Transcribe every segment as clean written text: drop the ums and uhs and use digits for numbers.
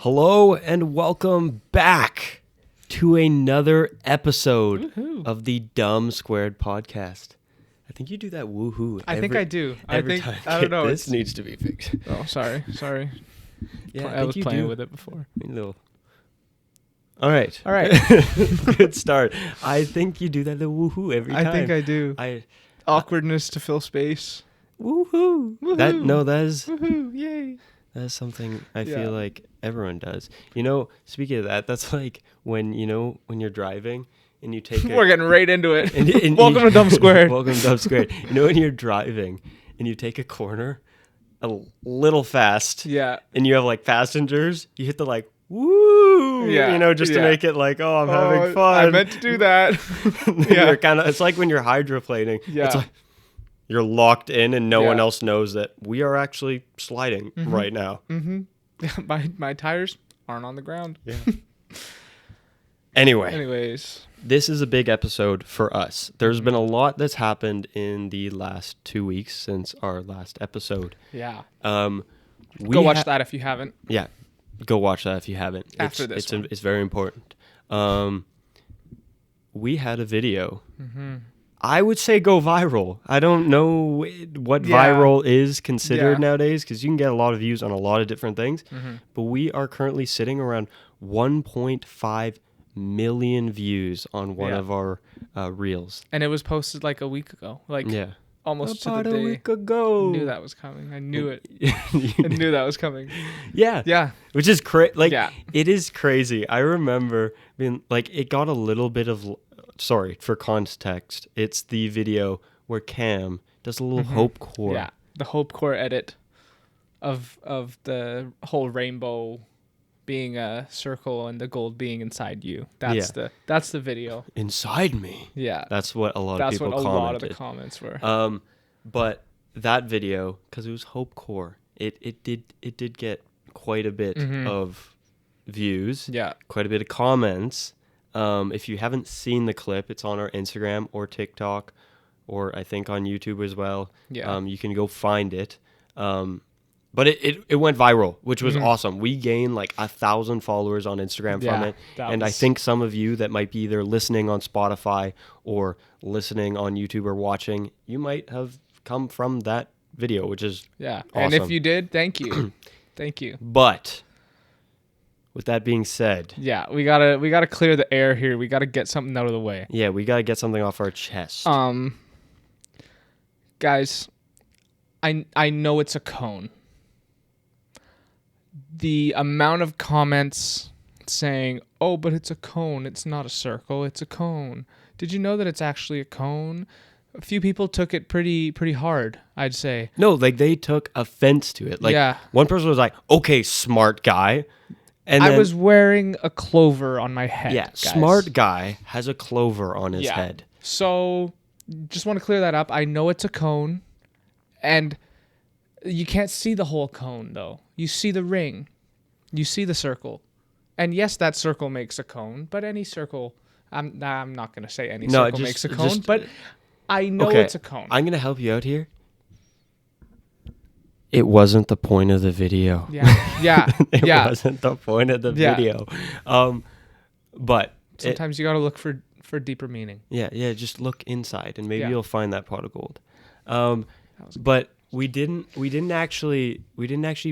Hello and welcome back to another episode of the Dumb Squared podcast. I think you do that woohoo. I think I do. I don't know. This needs to be fixed. Oh, sorry. Yeah, I was playing with it before. All right. Good start. I think you do that the woohoo every time. I think I do. Awkwardness to fill space. Woohoo. Woohoo. That is Woohoo. Yay. That's something I feel like everyone does. You know, speaking of that, that's like when you're driving and you take We're getting right into it. And Welcome to Dumb Squared. Welcome to Dumb Squared. You know when you're driving and you take a corner a little fast. Yeah. And you have like passengers, you hit the like woo, yeah, just to make it like, oh, I'm having fun. I meant to do that. It's like when you're hydroplaning. Yeah. It's like you're locked in and no one else knows that we are actually sliding right now. Mm-hmm. My tires aren't on the ground. Yeah. Anyways. This is a big episode for us. There's been a lot that's happened in the last 2 weeks since our last episode. Yeah. Go watch that if you haven't. Yeah. Go watch that if you haven't. After It's very important. We had a video. Mm-hmm. I would say go viral. I don't know what viral is considered nowadays because you can get a lot of views on a lot of different things. Mm-hmm. But we are currently sitting around 1.5 million views on one of our reels. And it was posted like a week ago. Almost about to the day. A week ago. I knew that was coming. I knew it. I knew that was coming. Yeah. Yeah. Which is crazy. It is crazy. I remember being like, it got a little bit of... Sorry, for context, it's the video where Cam does a little hope core. Yeah, the hope core edit of the whole rainbow being a circle and the gold being inside you. That's the video. Inside me. Yeah. That's what a lot of people commented. That's what a lot of the comments were. But that video, because it was hope core, it did get quite a bit of views. Yeah. Quite a bit of comments. If you haven't seen the clip, it's on our Instagram or TikTok, or I think on YouTube as well. Yeah. You can go find it. But it went viral, which was awesome. We gained like 1,000 followers on Instagram from it. And I think some of you that might be either listening on Spotify or listening on YouTube or watching, you might have come from that video, which is awesome. And if you did, thank you. Thank you. But... with that being said, we gotta clear the air here. We gotta get something out of the way. Yeah, we gotta get something off our chest. Guys, I know it's a cone. The amount of comments saying, "Oh, but it's a cone. It's not a circle. It's a cone." Did you know that it's actually a cone? A few people took it pretty hard, I'd say. No, like they took offense to it. Like one person was like, "Okay, smart guy." And I was wearing a clover on my head. Yeah, guys. Smart guy has a clover on his head. So, just want to clear that up. I know it's a cone, and you can't see the whole cone, though. You see the ring. You see the circle. And yes, that circle makes a cone, but any circle... I'm not going to say any circle makes a cone, but I know it's a cone. I'm going to help you out here. It wasn't the point of the video. It wasn't the point of the video. But sometimes you got to look for deeper meaning. Yeah. Just look inside, and maybe you'll find that pot of gold. But we didn't actually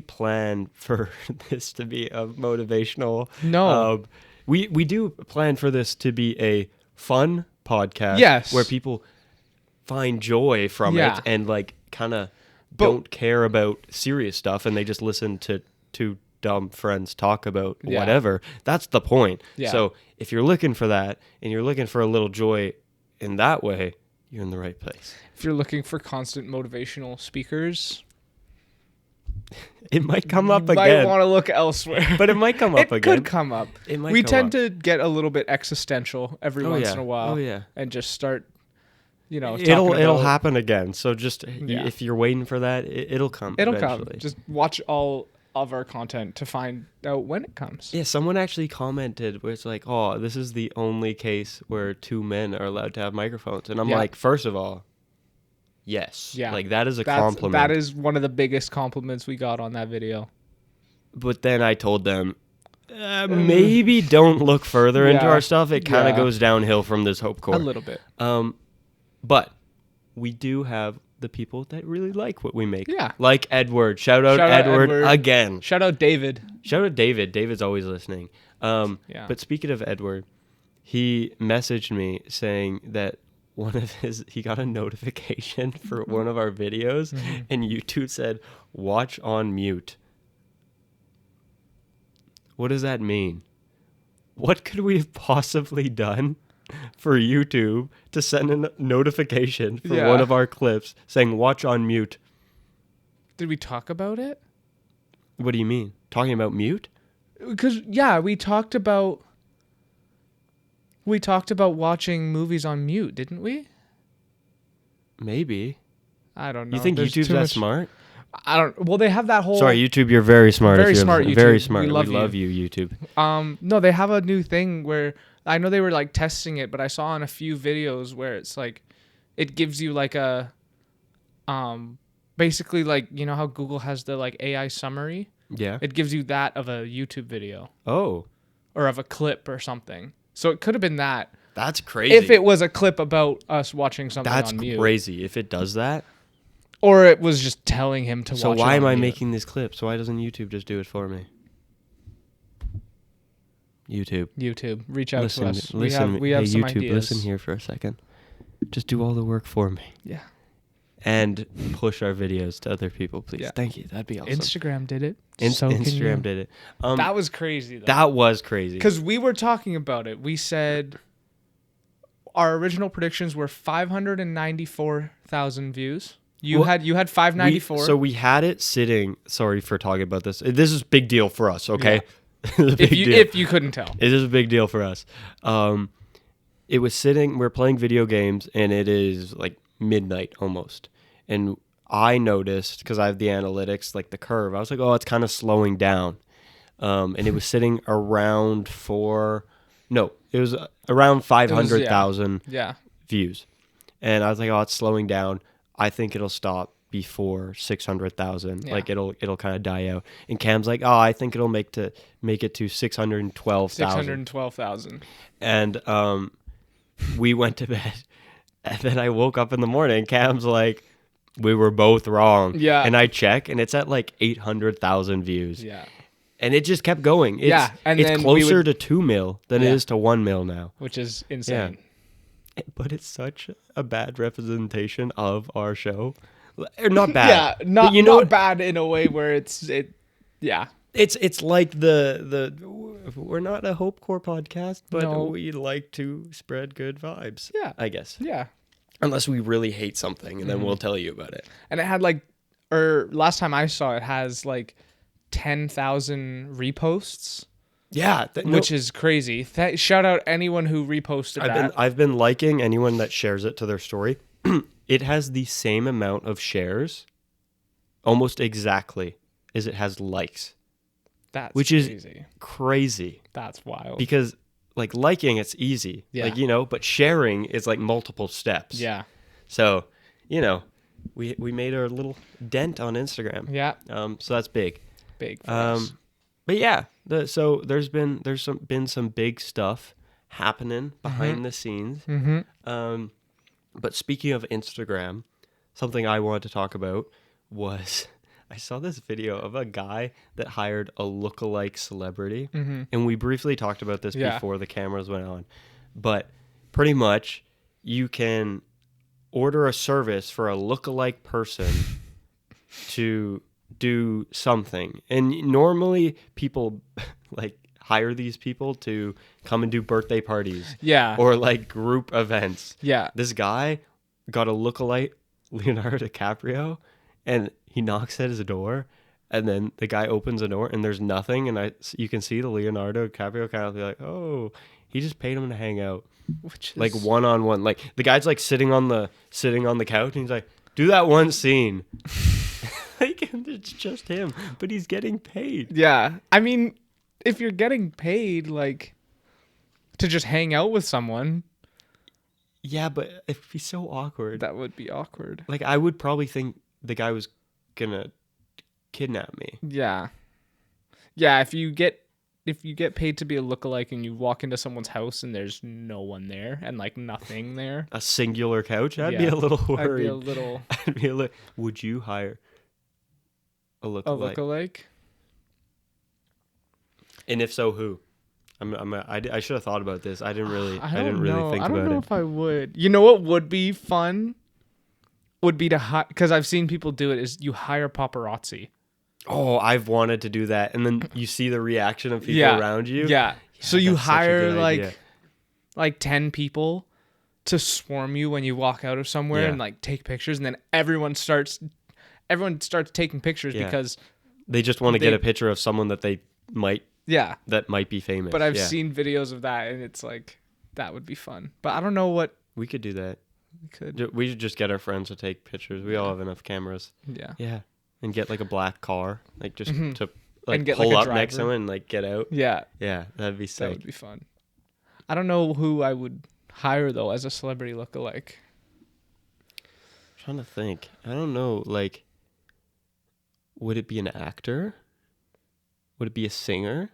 plan for this to be a motivational. No. We do plan for this to be a fun podcast. Yes. Where people find joy from it and like kind of. Don't care about serious stuff and they just listen to two dumb friends talk about whatever. That's the point. Yeah. So if you're looking for that and you're looking for a little joy in that way, you're in the right place. If you're looking for constant motivational speakers, it might come up again. You might want to look elsewhere. But it might come up again. It could come up. We tend to get a little bit existential every once in a while. Oh, yeah. And just start... it'll happen again. So just if you're waiting for that, it'll come. It'll come. Just watch all of our content to find out when it comes. Yeah, someone actually commented where it's like, "Oh, this is the only case where two men are allowed to have microphones," and I'm like, first of all, yes, like that is a compliment. That is one of the biggest compliments we got on that video. But then I told them, maybe don't look further into Yeah. our stuff. It kind of Yeah. goes downhill from this Hope Corps. A little bit. But we do have the people that really like what we make. Yeah. Like Edward. Shout out Edward again. Shout out David. Shout out David. David's always listening. Yeah. But speaking of Edward, he messaged me saying that he got a notification for one of our videos, and YouTube said, "Watch on mute." What does that mean? What could we have possibly done for YouTube to send a notification for one of our clips saying "Watch on mute"? Did we talk about it? What do you mean? Talking about mute? Because we talked about watching movies on mute, didn't we? Maybe. I don't know. You think There's YouTube's too that much- smart? I don't. Well, they have that whole. Sorry, YouTube, you're very smart. Very if you're smart, listening. YouTube. Very smart. We love you, YouTube. No, they have a new thing where I know they were like testing it, but I saw in a few videos where it's like, it gives you like a, basically like, you know how Google has the like AI summary? Yeah. It gives you that of a YouTube video. Oh. Or of a clip or something. So it could have been that. That's crazy. If it was a clip about us watching something That's on mute. crazy. If it does that. Or it was just telling him to watch it. So why am I mute. making these clips? Why doesn't YouTube just do it for me? YouTube, reach out to us. Listen, we have hey, some YouTube, ideas. listen here for a second. Just do all the work for me. Yeah. And push our videos to other people, please. Yeah. Thank you. That'd be awesome. Instagram did it. Instagram did it. That was crazy, though. That was crazy. Because we were talking about it. We said our original predictions were 594,000 views. You had 594. So we had it sitting. Sorry for talking about this. This is a big deal for us. Okay. Yeah. If you couldn't tell, it is a big deal for us. It was sitting. We're playing video games, and it is like midnight almost. And I noticed because I have the analytics, like the curve. I was like, oh, it's kind of slowing down. And it was sitting around it was around 500,000 views. And I was like, oh, it's slowing down. I think it'll stop before 600,000. Yeah. Like it'll kind of die out. And Cam's like, oh, I think it'll make it to 612,000. 612,000. And we went to bed. And then I woke up in the morning. Cam's like, we were both wrong. Yeah. And I check, and it's at like 800,000 views. Yeah. And it just kept going. And it's then closer to 2 mil than it is to 1 mil now. Which is insane. Yeah. But it's such a bad representation of our show. Not bad. Yeah, not, you know, not bad in a way where it's like we're not a Hope Corps podcast, but No. we like to spread good vibes. Yeah. I guess. Yeah. Unless we really hate something, and then we'll tell you about it. And it had last time I saw it has like 10,000 reposts. Yeah, Which is crazy. Shout out anyone who reposted that. I've been liking anyone that shares it to their story. It has the same amount of shares, almost exactly, as it has likes. Which crazy. is crazy. That's wild. Because like liking, it's easy. Yeah. Like, but sharing is like multiple steps. Yeah. So, we made our little dent on Instagram. Yeah. So that's big. Big for us. But yeah, so there's been some big stuff happening behind the scenes. Mm-hmm. But speaking of Instagram, something I wanted to talk about was I saw this video of a guy that hired a lookalike celebrity, and we briefly talked about this before the cameras went on. But pretty much, you can order a service for a lookalike person to do something, and normally people like hire these people to come and do birthday parties, or like group events. This guy got a lookalike Leonardo DiCaprio, and he knocks at his door, and then the guy opens the door and there's nothing, and you can see the Leonardo DiCaprio kind of be like, oh, he just paid him to hang out, which is like one-on-one. Like the guy's like sitting on the couch, and he's like, do that one scene. Like, it's just him, but he's getting paid. Yeah. I mean, if you're getting paid, like, to just hang out with someone. Yeah, but it'd be so awkward. That would be awkward. Like, I would probably think the guy was gonna kidnap me. Yeah. Yeah, if you get if you get paid to be a lookalike and you walk into someone's house and there's no one there and like nothing there, a singular couch, I'd be a little worried. I'd be a little. Would you hire a lookalike? A lookalike? And if so, who? I should have thought about this. I didn't really think about it. I don't know if I would. You know what would be fun? Would be to hire, because I've seen people do it, is you hire paparazzi. Oh, I've wanted to do that. And then you see the reaction of people around you. Yeah. So you hire like 10 people to swarm you when you walk out of somewhere and like take pictures, and then everyone starts taking pictures because they just want to get a picture of someone that they might be famous. But I've seen videos of that, and it's like, that would be fun. But I don't know what we could do that. We should just get our friends to take pictures. We all have enough cameras. Yeah. And get like a black car, like just to like pull up next to someone and like get out. Yeah, that'd be sick. That would be fun. I don't know who I would hire though as a celebrity lookalike. I'm trying to think. I don't know. Like, would it be an actor? Would it be a singer?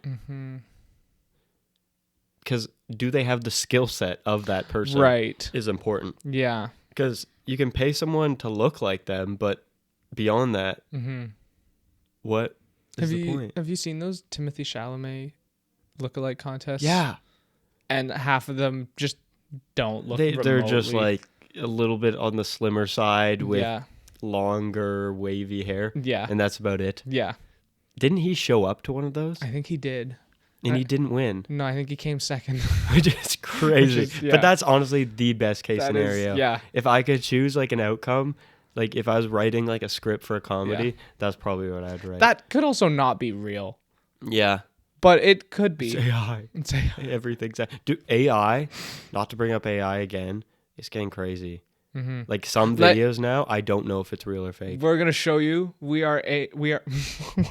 Because do they have the skill set of that person? Right, is important. Yeah, because you can pay someone to look like them, but beyond that, what is the point? Have you seen those Timothée Chalamet lookalike contests? Yeah. And half of them just don't look They're just like a little bit on the slimmer side with longer, wavy hair. Yeah. And that's about it. Yeah. Didn't he show up to one of those? I think he did. And he didn't win. No, I think he came second. Which is crazy. But that's honestly the best case scenario. If I could choose like an outcome, like if I was writing like a script for a comedy, that's probably what I'd write. That could also not be real. Yeah. But it could be. It's AI. Everything's AI, not to bring up AI again, it's getting crazy. Like some videos now, I don't know if it's real or fake. We're gonna show you we're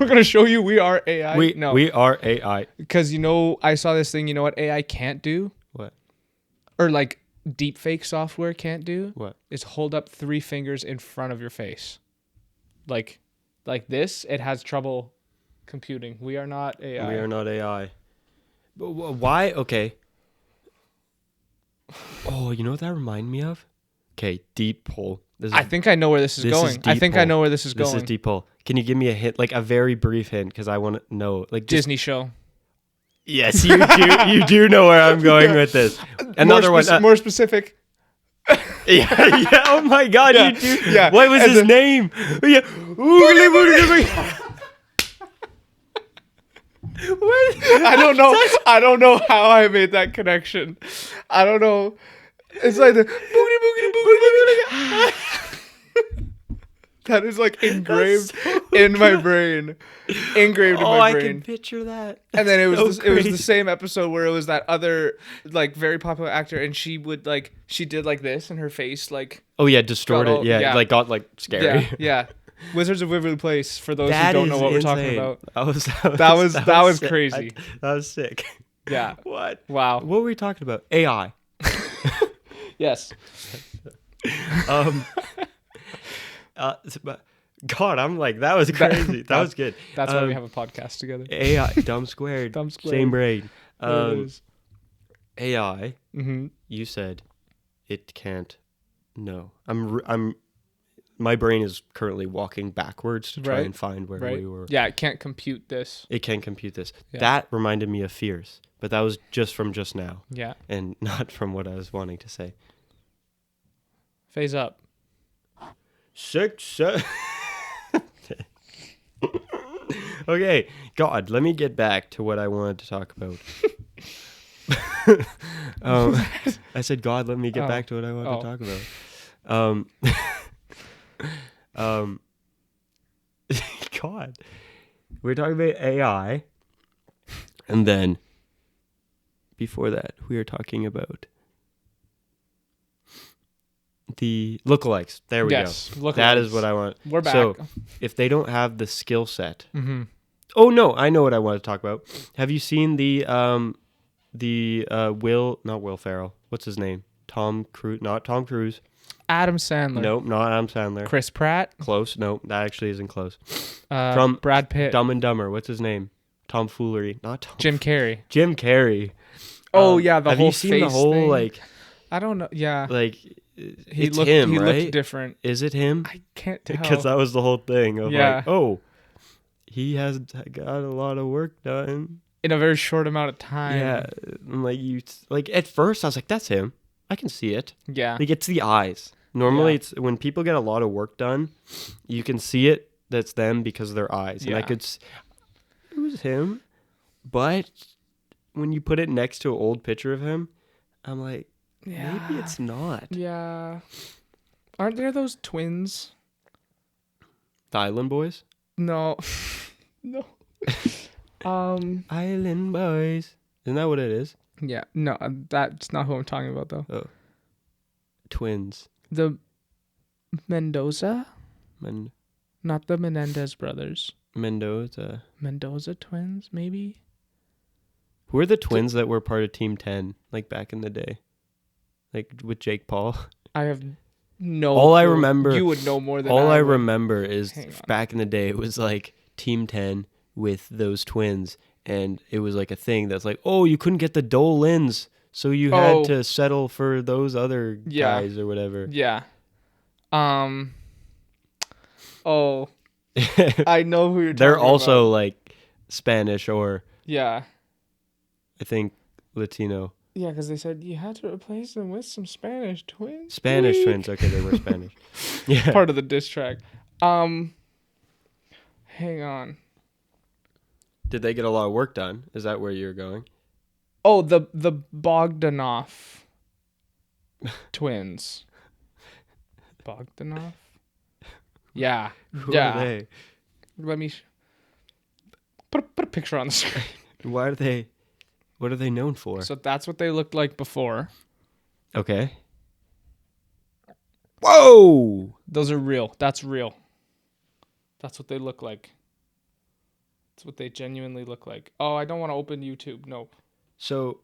gonna show you we are AI. We are AI. Because I saw this thing. You know what AI can't do? What? Or like deep fake software can't do? What? Is hold up 3 fingers in front of your face. Like this, it has trouble computing. We are not AI. We are not AI. But why? Okay. Oh, you know what that reminded me of? Okay, deep pull. I think I know where this is going. I know where this is going. This is deep pull. Can you give me a hint, like a very brief hint, because I want to know, like Disney show. Yes, you do. You do know where I'm going with this. Another one, more specific. Yeah. Oh my God, you do. Yeah. What was his name? Yeah. What? I don't know. I don't know how I made that connection. I don't know. It's like the that is like engraved in my brain. Engraved in my brain. I can picture that. And then it was the same episode where it was that other like very popular actor, and she would like she did like this, and her face like distorted. Like got like scary. Yeah. Wizards of Waverly Place. For those who don't know what we're talking about, that was crazy. That was sick. Yeah. What? Wow. What were we talking about? AI. Yes. God, I'm like, that was crazy. That was good. That's why we have a podcast together. AI, dumb squared. Same brain. AI. You said it can't. No, my brain is currently walking backwards to try and find where we were. Yeah, it can't compute this. It can't compute this. Yeah. That reminded me of Fierce, but that was just from just now. Yeah. And not from what I was wanting to say. Phase up. 6, 7. Okay, God, let me get back to what I wanted to talk about. I said, God, let me get back to what I wanted to talk about. God, we're talking about AI, and then before that, we were talking about the lookalikes. There we go. Lookalikes. That is what I want. We're back. So, if they don't have the skill set, oh no, I know what I want to talk about. Have you seen not Will Ferrell? What's his name? Tom Cruise? Not Tom Cruise. Adam Sandler. Nope, not Adam Sandler. Chris Pratt. Close. Nope, that actually isn't close. From Brad Pitt. Dumb and Dumber. What's his name? tomfoolery. Not Jim Carrey. Jim Carrey. Oh yeah, the have whole you seen face the whole thing? like? I don't know. Yeah, Like he it's looked. him, He right? looked different. Is it him? I can't tell. Because that was the whole thing of Yeah. like, oh, he has got a lot of work done in a very short amount of time. Yeah, and like at first I was like, that's him. I can see it. Yeah. Like it's the eyes. Normally, it's when people get a lot of work done, you can see it. That's them because of their eyes, and I could. It was him, but when you put it next to an old picture of him, I'm like, maybe it's not. Yeah. Aren't there those twins? The Island Boys? No. No. Island Boys. Isn't that what it is? Yeah. No, that's not who I'm talking about though. Oh. Twins. The Mendoza? Not the Menendez brothers. Mendoza. Mendoza twins, maybe? Who are the twins that were part of Team 10, like back in the day? Like with Jake Paul? I have no All clue. I remember. You would know more than all I would. remember is back in the day, it was like Team 10 with those twins. And it was like a thing that's like, oh, you couldn't get the Dolans, so you had to settle for those other guys or whatever. Yeah. Oh. I know who you're talking about. They're also like Spanish or I think Latino. Yeah, because they said you had to replace them with some Spanish twins. Spanish twins. Okay, they were Spanish. Yeah. Part of the diss track. Hang on. Did they get a lot of work done? Is that where you're going? Oh, the Bogdanov twins. Bogdanov? Yeah. Who are they? Let me put a picture on the screen. What are they known for? So that's what they looked like before. Okay. Whoa! Those are real. That's real. That's what they look like. That's what they genuinely look like. Oh, I don't want to open YouTube. Nope. So,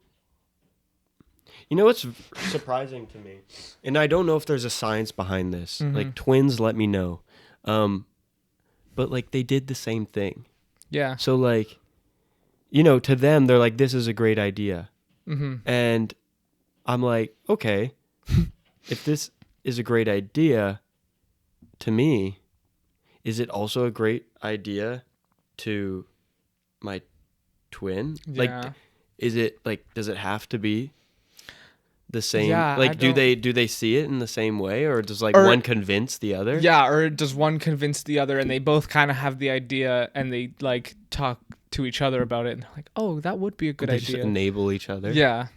you know what's surprising to me? And I don't know if there's a science behind this. Mm-hmm. Like, twins, let me know. But, like, they did the same thing. Yeah. So, like, you know, to them, they're like, this is a great idea. Mm-hmm. And I'm like, okay, if this is a great idea to me, is it also a great idea to my twin? Yeah. Like, is it like, does it have to be the same? Yeah, like, do they see it in the same way, or does one convince the other? Yeah, or does one convince the other, and they both kind of have the idea, and they like talk to each other about it, and they're like, "Oh, that would be a good idea." Just enable each other. Yeah.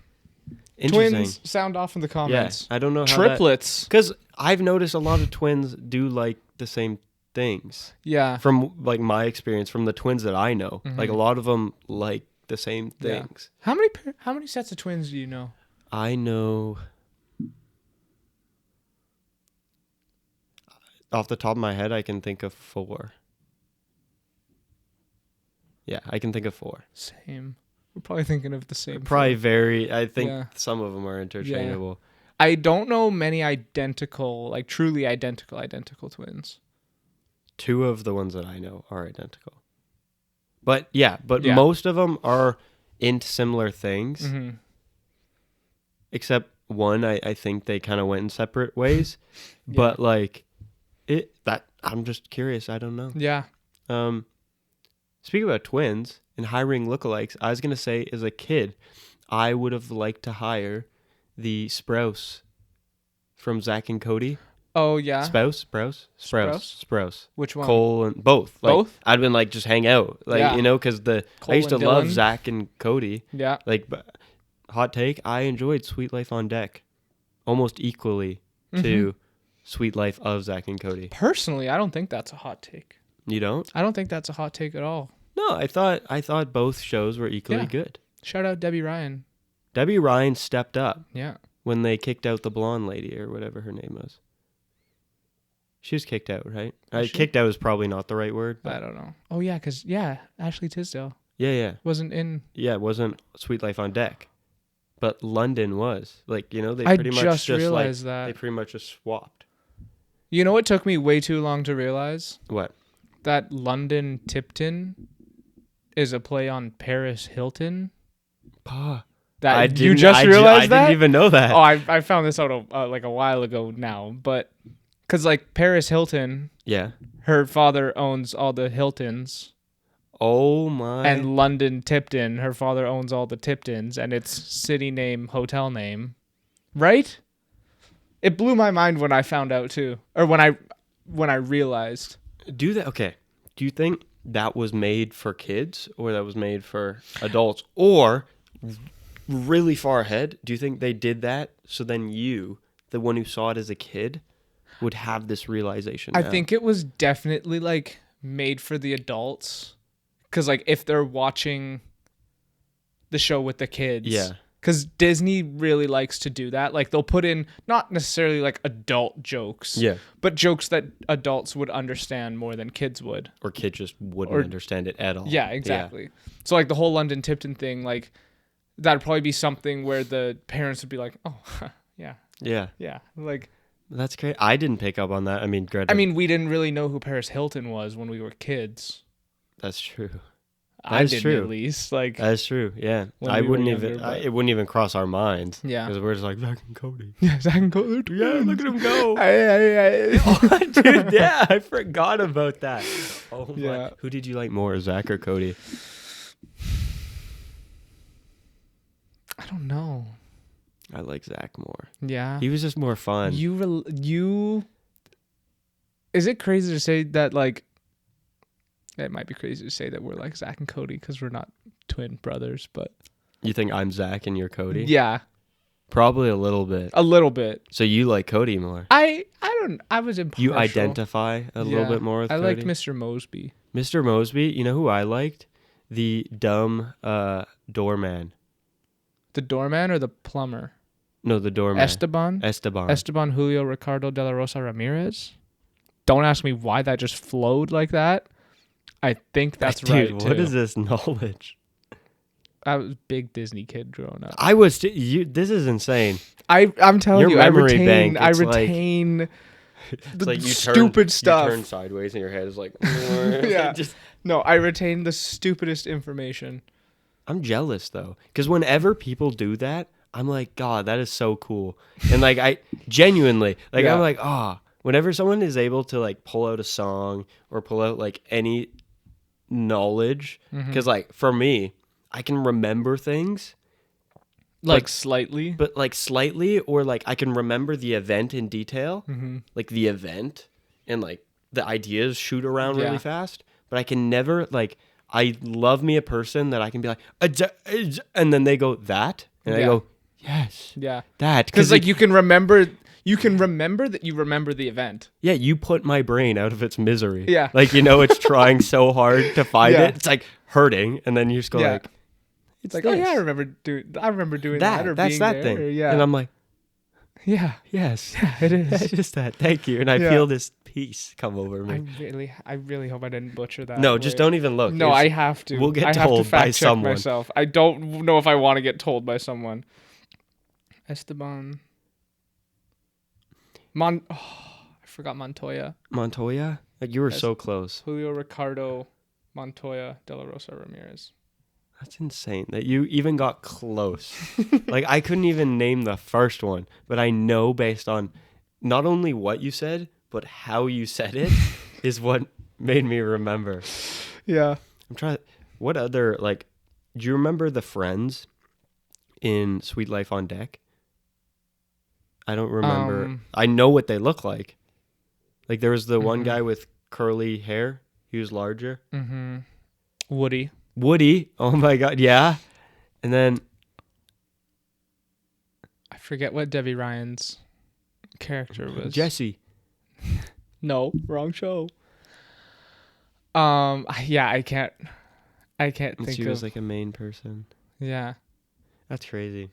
Twins, sound off in the comments. Yeah, I don't know how triplets. Because I've noticed a lot of twins do like the same things. Yeah. From like my experience, from the twins that I know, like a lot of them like the same things. Yeah. How many sets of twins do you know? I know off the top of my head, I can think of 4. Yeah, I can think of 4. Same. We're probably thinking of the same. Probably I think some of them are interchangeable. Yeah. I don't know many identical, like truly identical twins. 2 of the ones that I know are identical. But most of them are into similar things. Mm-hmm. Except one, I think they kind of went in separate ways. But like I'm just curious. I don't know. Yeah. Speaking about twins and hiring lookalikes, I was gonna say as a kid, I would have liked to hire the Sprouse from Zack and Cody. Oh yeah. Sprouse. Which one? Cole and both. Like, both? I'd been like just hang out, like you know, because I used to love Zack and Cody. Yeah. Like, hot take, I enjoyed Sweet Life on Deck almost equally to Sweet Life of Zack and Cody. Personally, I don't think that's a hot take. You don't? I don't think that's a hot take at all. No, I thought both shows were equally good. Shout out Debbie Ryan. Debbie Ryan stepped up. Yeah. When they kicked out the blonde lady or whatever her name was. She was kicked out, right? Kicked out is probably not the right word. I don't know. Oh yeah, because Ashley Tisdale. Yeah. Wasn't in. Yeah, it wasn't Sweet Life on Deck. But London was. Like, you know, they I pretty much just realized that. They pretty much just swapped. You know what took me way too long to realize? What? That London Tipton is a play on Paris Hilton. Pa. That you just realized that? I didn't even know that. Oh, I found this out like a while ago now, but because like Paris Hilton, Yeah. her father owns all the Hiltons. Oh my. And London Tipton, her father owns all the Tiptons, and it's city name, hotel name, right? It blew my mind when I found out too, or when I realized. Okay. Do you think that was made for kids or that was made for adults? Or really far ahead, do you think they did that so then you, the one who saw it as a kid, would have this realization? I think it was definitely like made for the adults, because like if they're watching the show with the kids, yeah, because Disney really likes to do that. Like they'll put in not necessarily like adult jokes, yeah, but jokes that adults would understand more than kids would, or kids just wouldn't understand it at all. Yeah, exactly. Yeah. So like the whole London Tipton thing, like that'd probably be something where the parents would be like, "Oh, yeah, yeah." Like that's great. I didn't pick up on that. I mean, Greta. I mean, we didn't really know who Paris Hilton was when we were kids. That's true. I didn't, at least. Like that's true. Yeah, I wouldn't even. It wouldn't even cross our minds. Yeah, because we're just like Zack and Cody. Yeah, Zack and Cody. Yeah, look at him go. Dude, yeah, I forgot about that. Oh my. Yeah. Who did you like more, Zack or Cody? I don't know. I like Zack more. Yeah, he was just more fun. Is it crazy to say that like? It might be crazy to say that we're like Zack and Cody because we're not twin brothers, but you think I'm Zack and you're Cody? Yeah, probably a little bit. A little bit. So you like Cody more? I was impartial. You identify a little bit more with Cody? I liked Mr. Mosby. Mr. Mosby. You know who I liked? The dumb doorman. The doorman or the plumber? No, the doorman. Esteban Julio Ricardo de la Rosa Ramirez. Don't ask me why that just flowed like that. I think that's right. Dude, what is this knowledge? I was a big Disney kid growing up. I was. This is insane. I'm telling you, I retain the like stupid stuff. You turn sideways and your head is like. Yeah. No, I retain the stupidest information. I'm jealous though, because whenever people do that, I'm like, God, that is so cool, and like I genuinely like I'm like, whenever someone is able to like pull out a song or pull out like any knowledge, because like for me, I can remember things like slightly, but like slightly, or like I can remember the event in detail, like the event, and like the ideas shoot around really fast, but I can never like. I love me a person that I can be like, and then they go that, and I go, yes, that, because like you can remember that you remember the event. Yeah, you put my brain out of its misery. Yeah, like it's trying so hard to find it. It's like hurting, and then you just go like, it's like, oh yeah, I remember doing that or that's being that there, thing. Or, yeah, and I'm like, yeah, yes, yeah, it is. It's just that. Thank you, and I feel this peace come over me. I really hope I didn't butcher that. No, just don't even look. No, I have to. We'll get told by someone. Myself. I don't know if I want to get told by someone. Esteban. I forgot Montoya. Montoya? Like you were so close. Julio Ricardo Montoya de la Rosa Ramirez. That's insane that you even got close. Like I couldn't even name the first one, but I know based on not only what you said, but how you said it is what made me remember. Yeah. I'm trying. What other, like, do you remember the friends in Sweet Life on Deck? I don't remember. I know what they look like. Like there was the one guy with curly hair. He was larger. Mm-hmm. Woody. Oh my God. Yeah. And then I forget what Debbie Ryan's character was. Jesse. No, wrong show. Yeah, I can't think she was like a main person. Yeah. That's crazy.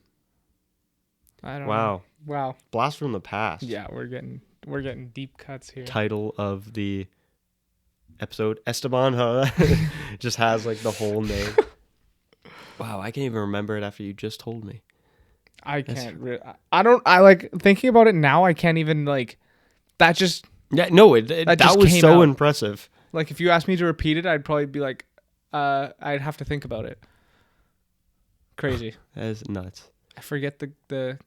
I don't know. Wow. Blast from the past. Yeah, we're getting deep cuts here. Title of the episode, Esteban, huh? Just has like the whole name. Wow, I can't even remember it after you just told me. I can't. I like thinking about it now. I can't even like. That just. Yeah, no, that was so impressive. Like if you asked me to repeat it, I'd probably be like, I'd have to think about it. Crazy. That is nuts. I forget the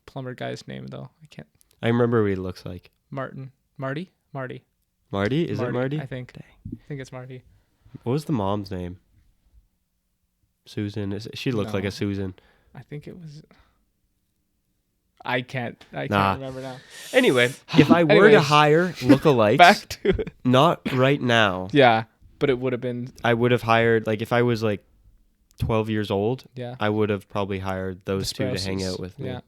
plumber guy's name though. I can't. I remember what he looks like. Marty? Marty? Is it Marty? I think. I think it's Marty. What was the mom's name? Susan. She looked like a Susan. I think it was. I can't remember now. Anyway, if I were to hire lookalikes, back to it. Not right now. Yeah, but it would have been. I would have hired, like, if I was like 12 years old. Yeah. I would have probably hired those two to hang out with me. Yeah.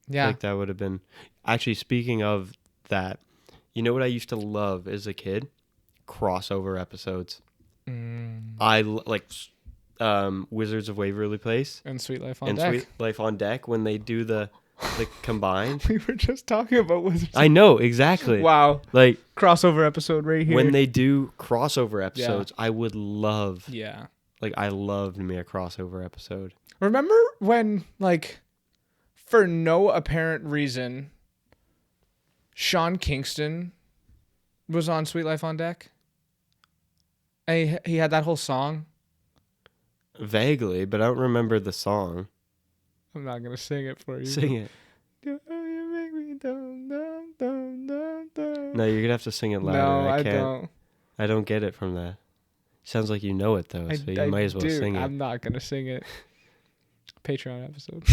Yeah. Like that would have been. Actually, speaking of that, you know what I used to love as a kid? Crossover episodes. I like Wizards of Waverly Place and Sweet Life on Deck. Sweet Life on Deck when they do the combined. We were just talking about Wizards. I know, exactly. Wow. Like crossover episode right here. When they do crossover episodes, I would love. Yeah. Like I loved me a crossover episode. Remember when, like, for no apparent reason, Sean Kingston was on Sweet Life on Deck? And he had that whole song. Vaguely, but I don't remember the song. I'm not going to sing it for you. Sing it. You make me dum, dum, dum, dum, dum. No, you're going to have to sing it louder. No, I can't. don't. I don't get it from that. Sounds like you know it, though, so you might as well sing it. I'm not going to sing it. Patreon episode.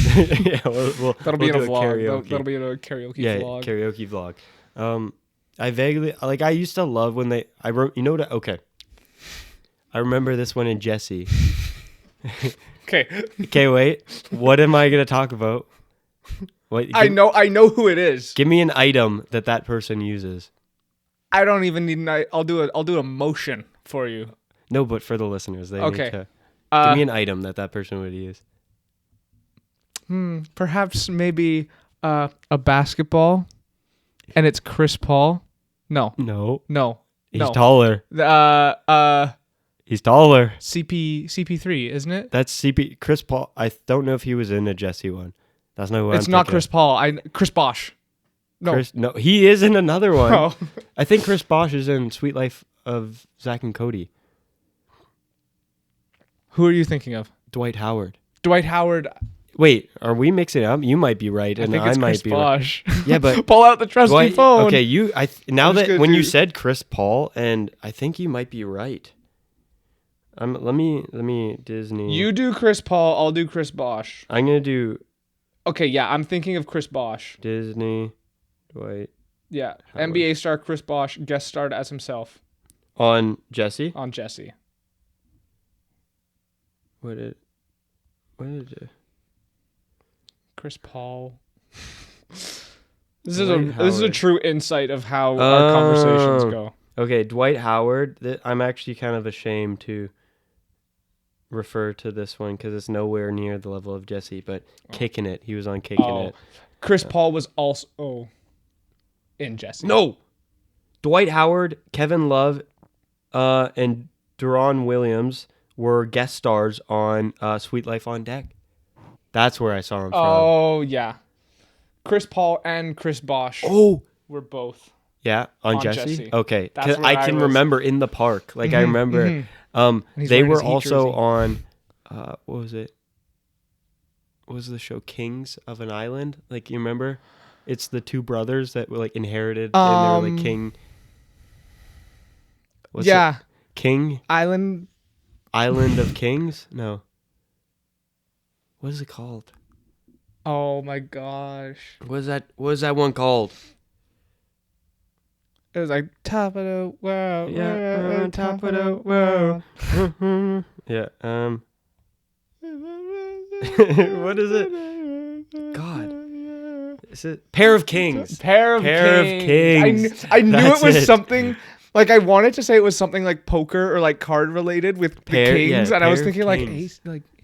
Yeah, that'll be in a vlog. Karaoke. That'll be in a karaoke vlog. Yeah, karaoke vlog. I vaguely, like, I used to love when I wrote, you know what, okay. I remember this one in Jesse. Okay, wait. What am I going to talk about? What, I know who it is. Give me an item that person uses. I don't even need an item. I'll do a motion for you. No, but for the listeners, they need to give me an item that person would use. Perhaps maybe a basketball, and it's Chris Paul. No. He's taller. He's taller. CP3, isn't it? That's CP Chris Paul. I don't know if he was in a Jesse one. That's not who It's not Chris Paul. Chris Bosh. No, he is in another one. Oh. I think Chris Bosh is in Sweet Life of Zack and Cody. Who are you thinking of? Dwight Howard. Wait, are we mixing it up? You might be right, and I might be Bosh. right. Yeah, but pull out the trusty phone. Okay, you said Chris Paul, and I think you might be right. Let me Disney. You do Chris Paul. I'll do Chris Bosh. I'm gonna do. Okay, yeah, I'm thinking of Chris Bosh. Disney, Dwight. Yeah, Howard. NBA star Chris Bosh guest starred as himself on Jesse. What did it? Chris Paul. This is a true insight of how our conversations go. Okay, Dwight Howard. I'm actually kind of ashamed to refer to this one because it's nowhere near the level of Jesse, but Kicking It. He was on Kicking It. Chris Paul was also in Jesse. No. Dwight Howard, Kevin Love, and Deron Williams were guest stars on Sweet Life on Deck. That's where I saw him from. Oh, yeah. Chris Paul and Chris Bosh were both. Yeah, on Jesse? Okay. That's where I can remember in the park. Like, I remember. They were also on, what was it? What was the show? Kings of an Island? Like, you remember? It's the two brothers that were, like, inherited, and they were, like, king. What's it? King? Island of Kings? No. What is it called? Oh, my gosh. What is that one called? It was like top of the world. Yeah, top of the world. Yeah. What is it? God. Is it Pair of Kings? Pair of Kings. I knew it was something. Like, I wanted to say it was something like poker or like card related with the kings, and I was thinking like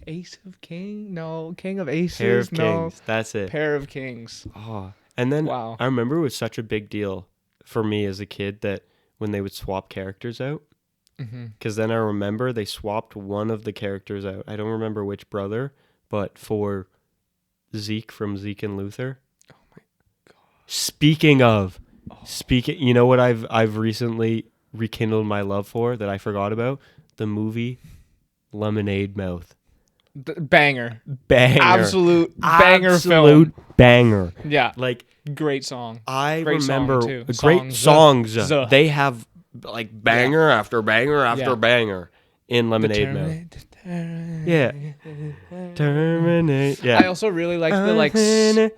Ace of King? No, King of Aces? Pair of Kings. That's it. Pair of Kings. Oh, and then I remember it was such a big deal for me as a kid that when they would swap characters out, because then I remember they swapped one of the characters out. I don't remember which brother, but for Zeke from Zeke and Luther. Oh my god! Speaking, you know what I've recently rekindled my love for that I forgot about? The movie Lemonade Mouth. Banger. Absolute banger film. Banger. Yeah. Like, great song. I great remember song too. great songs. They have like banger after banger after banger in Lemonade Mouth. Yeah. Terminate. Yeah. I also really like the like and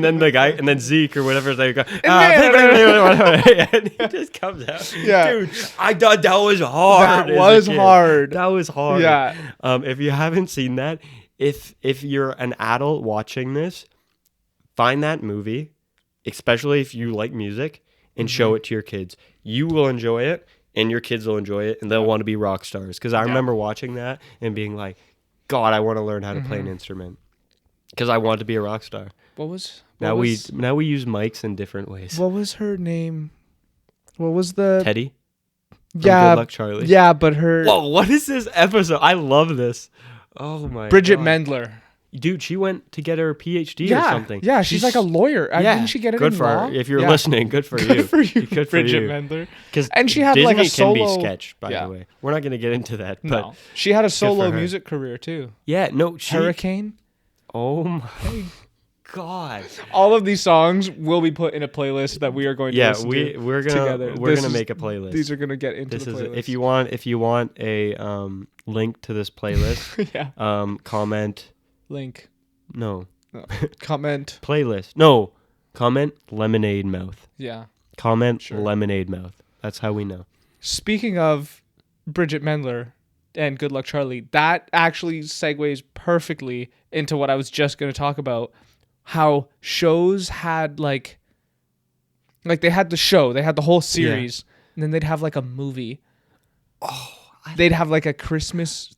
then the guy and then Zeke or whatever they go and he just comes out. Yeah. Dude, I thought that was hard. That was hard. That was hard. Yeah. If you haven't seen that, if you're an adult watching this, find that movie, especially if you like music, and show it to your kids. You will enjoy it. And your kids will enjoy it, and they'll want to be rock stars. Because I remember watching that and being like, God, I want to learn how to play an instrument. Because I want to be a rock star. Now we use mics in different ways. What was her name? What was the... Teddy? Yeah. Good Luck Charlie. Yeah, but her... Whoa, what is this episode? I love this. Oh, my Bridget God. Mendler. Dude, she went to get her PhD or something. Yeah, she's like a lawyer. Yeah, didn't she get it good in for law? her. If you're listening, good for you. Good for you, Good for Bridget you. Mendler. And she had Disney like a solo... can be sketch, by the way. We're not going to get into that. But no. She had a solo her. music career, too. Yeah, no. Hurricane. Oh, my God. All of these songs will be put in a playlist that we are going to listen to we're together. We're going to make a playlist. These are going to get into the playlist. If you want a link to this playlist, comment... Link. No. Comment. Playlist. No. Comment Lemonade Mouth. Yeah. Comment Lemonade Mouth. That's how we know. Speaking of Bridget Mendler and Good Luck Charlie, that actually segues perfectly into what I was just going to talk about. How shows had like they had the show, they had the whole series, and then they'd have like a movie. They'd have like a Christmas...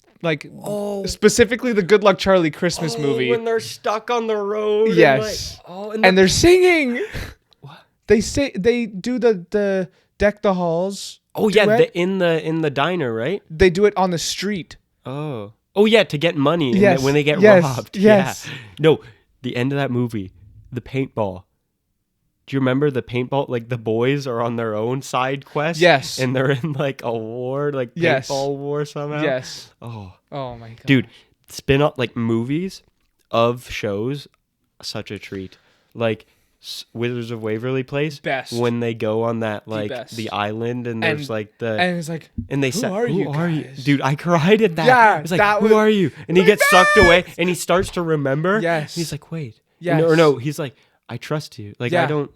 specifically the Good Luck Charlie Christmas movie. When they're stuck on the road. Yes. And they're singing. What? They do the Deck the Halls. Oh yeah, in the diner, right? They do it on the street. Oh yeah, to get money when they get robbed. Yes. Yeah. No, the end of that movie, the paintball. Do you remember the paintball? Like the boys are on their own side quest. Yes. And they're in like a war, like paintball war somehow. Yes. Oh my God. Dude, spin-off like movies of shows, such a treat. Like Wizards of Waverly Place. Best. When they go on that like the island and there's like the and it's like and they who are you? Dude, I cried at that. Yeah. It's like who are you? And he gets sucked away and he starts to remember. Yes. And he's like, wait. Yes. Or no, he's like, I trust you. Like I don't,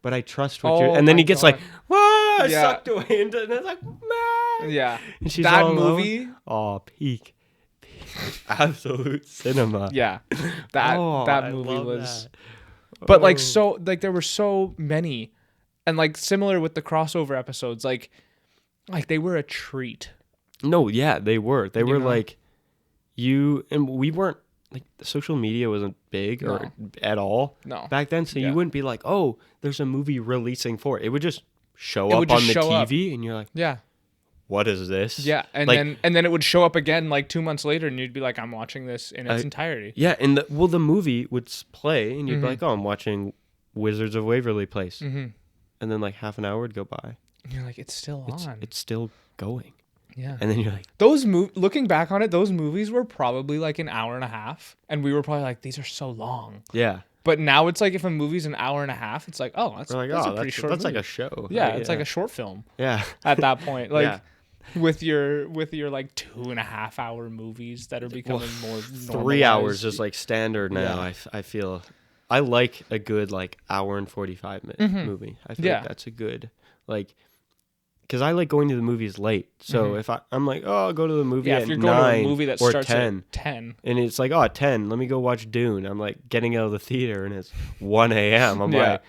but I trust what you're. Oh and then he gets God. like, whoa, sucked away into, and it's like, man. Yeah. And she's that all movie. Alone. Oh, peak, absolute cinema. Yeah. That movie was. That. But like there were so many, and like similar with the crossover episodes, like they were a treat. No, yeah, they were. They were know? like, and we weren't. Like social media wasn't big or at all back then, so you wouldn't be like, "Oh, there's a movie releasing for it." It would just show up on the TV, and you're like, "Yeah, what is this?" Yeah, and then it would show up again like 2 months later, and you'd be like, "I'm watching this in its entirety." Yeah, and the movie would play, and you'd be like, "Oh, I'm watching Wizards of Waverly Place," and then like half an hour would go by, and you're like, "It's still on. It's still going." Yeah. And then you're like... Looking back on it, those movies were probably like an hour and a half. And we were probably like, these are so long. Yeah. But now it's like if a movie's an hour and a half, it's like, oh, that's a pretty short movie. That's like a show. Yeah, it's like a short film. Yeah. At that point. Like with your like 2.5 hour movies that are becoming more 3 hours is like standard now. Yeah. I feel I like a good like hour and 45 minute movie. I feel like that's a good like... Because I like going to the movies late. So if I'm like, oh, I'll go to the movie at 9 or 10. If you're going to a movie that starts at 10. And it's like, oh, at 10, let me go watch Dune. I'm like getting out of the theater and it's 1 a.m. I'm like,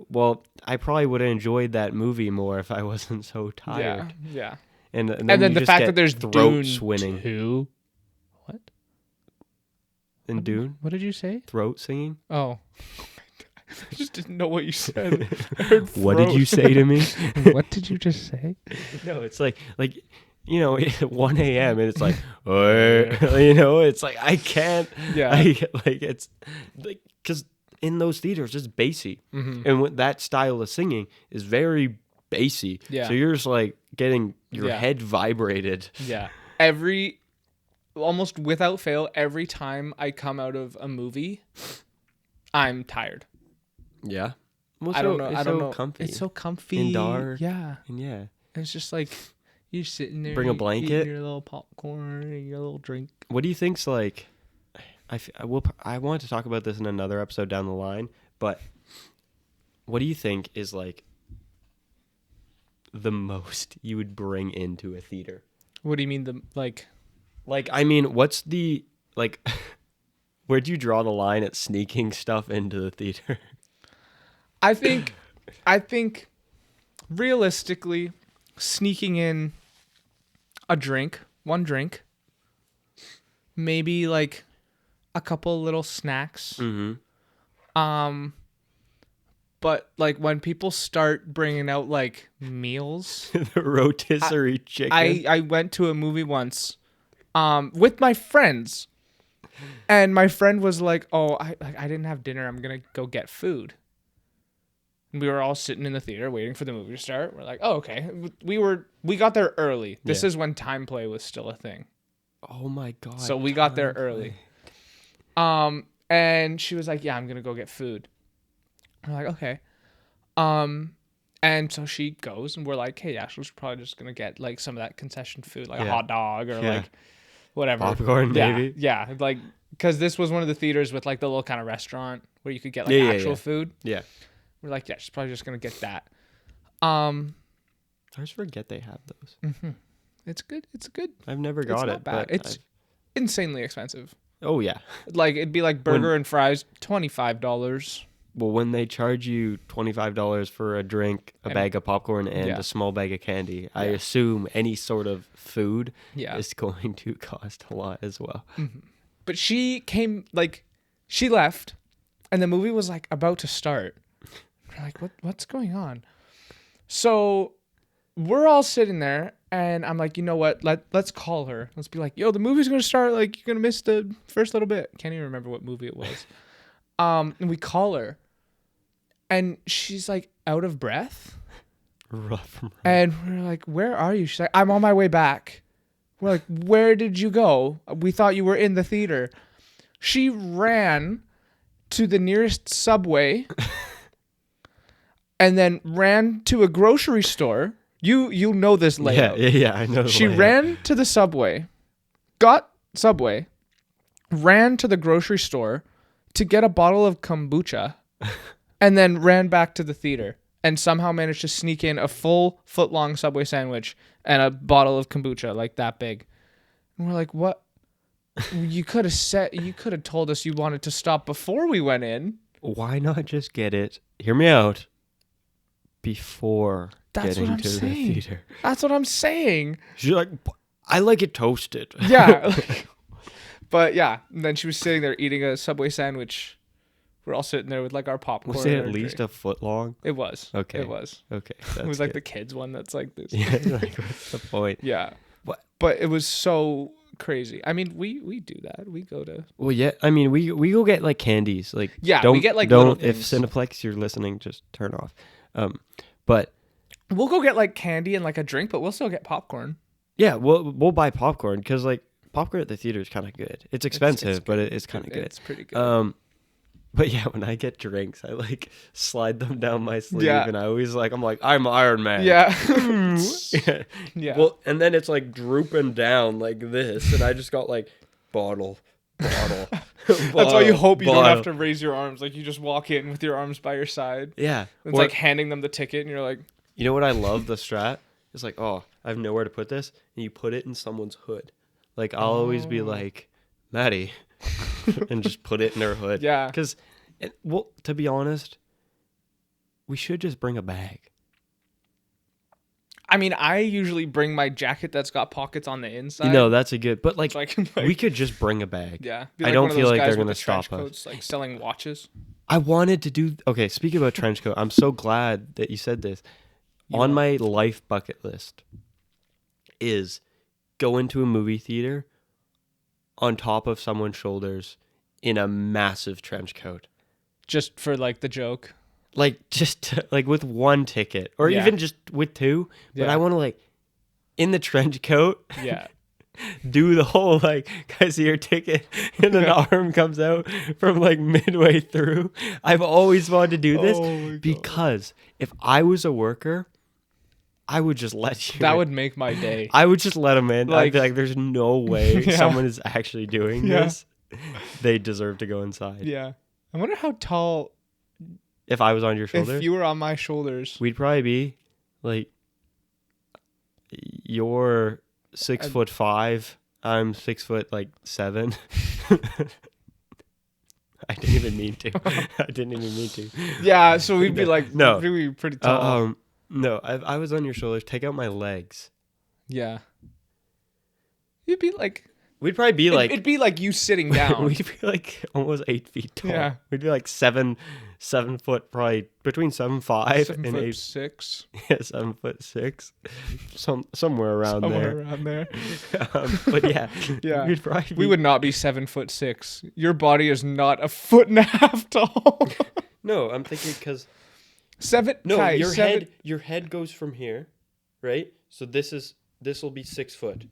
well, I probably would have enjoyed that movie more if I wasn't so tired. Yeah. And then the fact that there's throat swinning. 2. What? In Dune? What did you say? Throat singing. Oh. I just didn't know what you said. What did you say to me? What did you just say? No, it's like 1 a.m. and it's like, it's like I can't. Yeah. It's like because in those theaters it's bassy, and that style of singing is very bassy. Yeah. So you're just like getting your head vibrated. Yeah. Almost without fail, every time I come out of a movie, I'm tired. Yeah. Well, I don't know. I don't know. Comfy. It's so comfy. And dark. Yeah. And yeah. It's just like you're sitting there. Bring a blanket. Eating your little popcorn and your little drink. What do you think's like? I want to talk about this in another episode down the line, but what do you think is like the most you would bring into a theater? What do you mean like? Like, I mean, what's the like? Where'd you draw the line at sneaking stuff into the theater? I think realistically, sneaking in one drink, maybe like a couple little snacks. Mm-hmm. But like when people start bringing out like meals, The rotisserie chicken. I went to a movie once, with my friends, and my friend was like, "Oh, I didn't have dinner. I'm gonna go get food." And we were all sitting in the theater waiting for the movie to start. We're like, "Oh, okay." We got there early. This is when time play was still a thing. Oh my god. So we got there early. And she was like, "Yeah, I'm gonna go get food." I'm like, "Okay." And so she goes, and we're like, "Hey, Ashley's probably just gonna get like some of that concession food, like a hot dog or like whatever, popcorn, maybe." Yeah, like because this was one of the theaters with like the little kind of restaurant where you could get like actual food. Yeah. We're like, yeah, she's probably just gonna get that. I always forget they have those. Mm-hmm. It's good. It's good. I've never got it. Bad. It's insanely expensive. Oh yeah. Like it'd be like burger and fries, $25. Well, when they charge you $25 for a drink, a bag of popcorn, and a small bag of candy, I assume any sort of food is going to cost a lot as well. Mm-hmm. But she left, and the movie was like about to start. We're like, what's going on? So we're all sitting there, and I'm like, you know what? Let's call her. Let's be like, yo, the movie's gonna start. Like, you're gonna miss the first little bit. Can't even remember what movie it was. And we call her, and she's like out of breath. Rough. And we're like, where are you? She's like, I'm on my way back. We're like, where did you go? We thought you were in the theater. She ran to the nearest Subway and then ran to a grocery store. You know this layout. Yeah, I know. She ran to the Subway, got Subway, ran to the grocery store to get a bottle of kombucha, and then ran back to the theater and somehow managed to sneak in a full foot-long Subway sandwich and a bottle of kombucha like that big. And we're like, what? You could have told us you wanted to stop before we went in. Why not just get it? Hear me out. Before getting to the theater. That's what I'm saying. She's like, I like it toasted. Yeah. But yeah, and then she was sitting there eating a Subway sandwich. We're all sitting there with like our popcorn. Was it at least a foot long? It was. Okay. It was. Okay. It was like the kids one that's like this. Yeah, like what's the point? Yeah. What? But it was so crazy. I mean, we do that. We go to. Well, yeah. I mean, we go get like candies. Like we get like little if things. Cineplex you're listening, just turn off. But we'll go get like candy and like a drink, but we'll still get popcorn. Yeah, we'll buy popcorn because like popcorn at the theater is kind of good. It's expensive, but it's kind of good. It's pretty good. But yeah, when I get drinks, I like slide them down my sleeve, and I'm like, I'm Iron Man. Yeah. Yeah. Well, and then it's like drooping down like this, and I just got like bottle. That's why you hope you don't have to raise your arms. Like you just walk in with your arms by your side. Yeah. It's like handing them the ticket, and you're like, you know what I love the strat? It's like, oh, I have nowhere to put this, and you put it in someone's hood. Like I'll always be like, Maddie, and just put it in her hood. Yeah. Because, well, to be honest, we should just bring a bag. I mean, I usually bring my jacket that's got pockets on the inside. You know, that's a good, but like, so I can, we could just bring a bag. Yeah. I don't feel like they're going to stop us. Like selling watches. I wanted to do, okay, speaking about trench coat, I'm so glad that you said this. On my life bucket list is go into a movie theater on top of someone's shoulders in a massive trench coat. Just for like the joke? like just like with one ticket or Yeah. even just with two. But Yeah. I want to like in the trench coat. Yeah. Do the whole like guys see your ticket and an arm comes out from like midway through. I've always wanted to do this because if I was a worker, I would just let you. That would make my day. I would just let them in. I'd Like- be like, "There's no way Yeah. someone is actually doing Yeah. this. They deserve to go inside." Yeah. I wonder how tall. If I was on your shoulder, If you were on my shoulders. we'd probably be like you're 6'5". I'm 6'7". I didn't even mean to. Yeah. So we'd be like. No. We'd be pretty tall. No. I was on your shoulders. Take out my legs. Yeah. You'd be like. We'd probably be like. It'd be like you sitting down. We'd be like almost 8 feet tall. Yeah. We'd be like 7 foot, probably between 7'5" and 8. 7'6". Yeah, 7'6". Somewhere around there. Around there. But yeah, Yeah. we'd probably We would not be 7'6". Your body is not a foot and a half tall. No, I'm thinking because Kai, your head goes from here, right? So this will be 6 foot,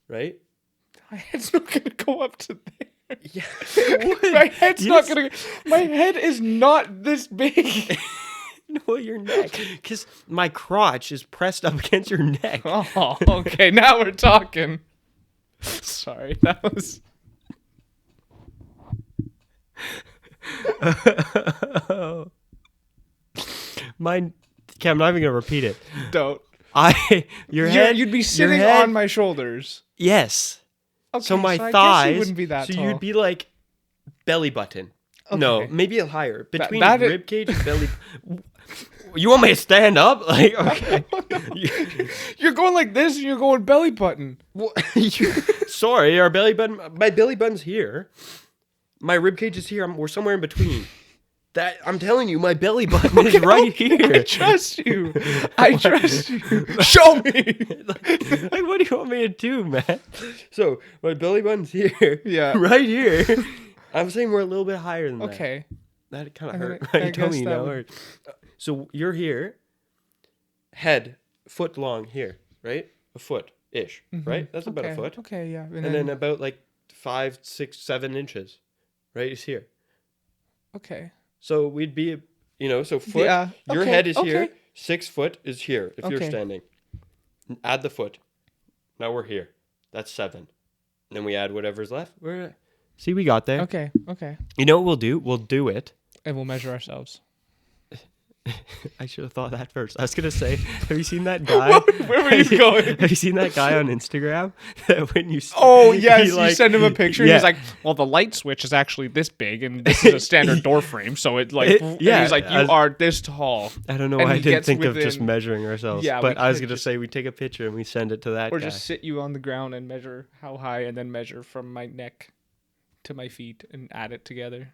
right? My head's not gonna go up to there. Yeah. My head's not gonna. My head is not this big. No, your neck, because my crotch is pressed up against your neck. Oh, okay. Now we're talking. Sorry, that was. Mine. Okay, I'm not even gonna repeat it. Don't. You'd be sitting on my shoulders. Yes. Okay, So my I guess thighs you wouldn't be that so tall. you'd be like belly button. Okay. No, maybe a higher between that rib cage and belly. You want me to stand up? Like, okay. You're going like this, and you're going belly button. Sorry, our belly button. My belly button's here. My rib cage is here. We're somewhere in between. That I'm telling you, my belly button is right here. I trust you. I trust you. Show me. Like, what do you want me to do, man? So my belly button's here. Yeah. Right here. I'm saying we're a little bit higher than that. Okay. That kind of hurt. I You told guess me that that would- hurt. So you're here. Head, foot long here, right? A foot-ish, right? That's about a foot. Okay, yeah. And then about like 5, 6, 7 inches, right? Is here. Okay. So we'd be, so foot. Yeah, Your okay, head is okay. here. 6 foot is here if you're Okay. standing. Add the foot. Now we're here. That's 7. And then we add whatever's left. See, we got there. Okay. You know what we'll do? We'll do it. And we'll measure ourselves. I should have thought that first. I was gonna say, have you seen that guy? Where were you going? Have you seen that guy on Instagram? That when you Oh yes, he, like, you send him a picture. yeah. He's like, "Well, the light switch is actually this big, and this is a standard door frame, so it like." And yeah, he's like, "You are this tall." I don't know and why I he didn't gets think of just within- measuring ourselves. Yeah, but we I was could gonna just- say we take a picture and we send it to that Or guy. just sit you on the ground and measure how high, and then measure from my neck to my feet and add it together.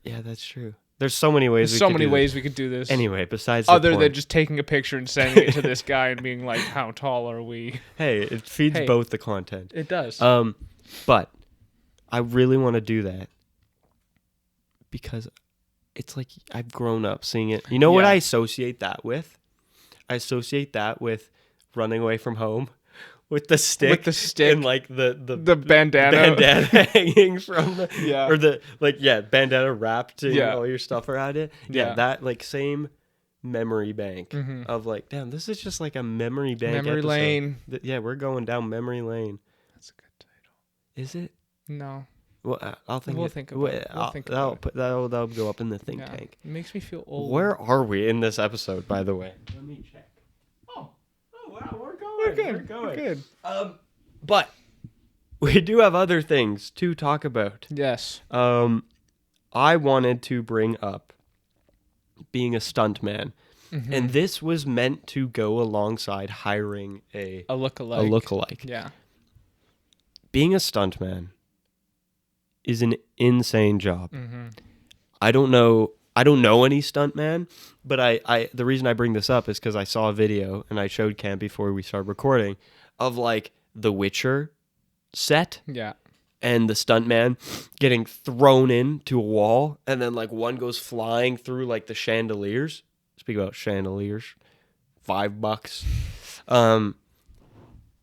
Yeah, that's true. There's so many ways. There's so many ways we could do this. Anyway, besides Other the than point. just taking a picture and sending it to this guy and being like, "How tall are we?" Hey, it feeds Hey. both the content. It does. But I really want to do that because it's like I've grown up seeing it. You know what Yeah. I associate that with? I associate that with running away from home with the stick. With the stick. And like the bandana. hanging from the Yeah. or the bandana wrapped to Yeah. all your stuff around it. Yeah, Yeah. that like same memory bank of like, damn, this is just like a memory bank. Memory episode. lane. Yeah, we're going down memory lane. That's a good title. Is it? No. Well, I'll think. We'll think about it. We'll think about it. That'll go up in the think Yeah. tank. It makes me feel old. Where are we in this episode, by the way? Let me check. Oh wow, we're going. We're good. But we do have other things to talk about. Yes. I wanted to bring up being a stuntman, and this was meant to go alongside hiring a lookalike. A lookalike. Yeah. Being a stuntman is an insane job. Mm-hmm. I don't know any stuntman, but I the reason I bring this up is because I saw a video and I showed Cam before we started recording of like the Witcher set, Yeah. and the stuntman getting thrown into a wall, and then like one goes flying through like the chandeliers. Speak about chandeliers, $5.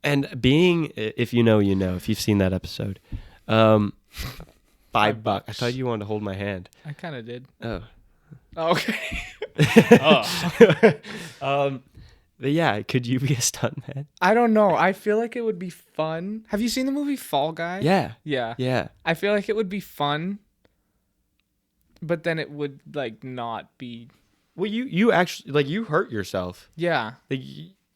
And being, if you know, if you've seen that episode, $5. I thought you wanted to hold my hand. I kind of did. Oh, okay. But yeah, could you be a stuntman? I don't know. I feel like it would be fun. Have you seen the movie Fall Guy? Yeah. Yeah. I feel like it would be fun, but then it would like not be. Well, you actually like you hurt yourself. Yeah. Like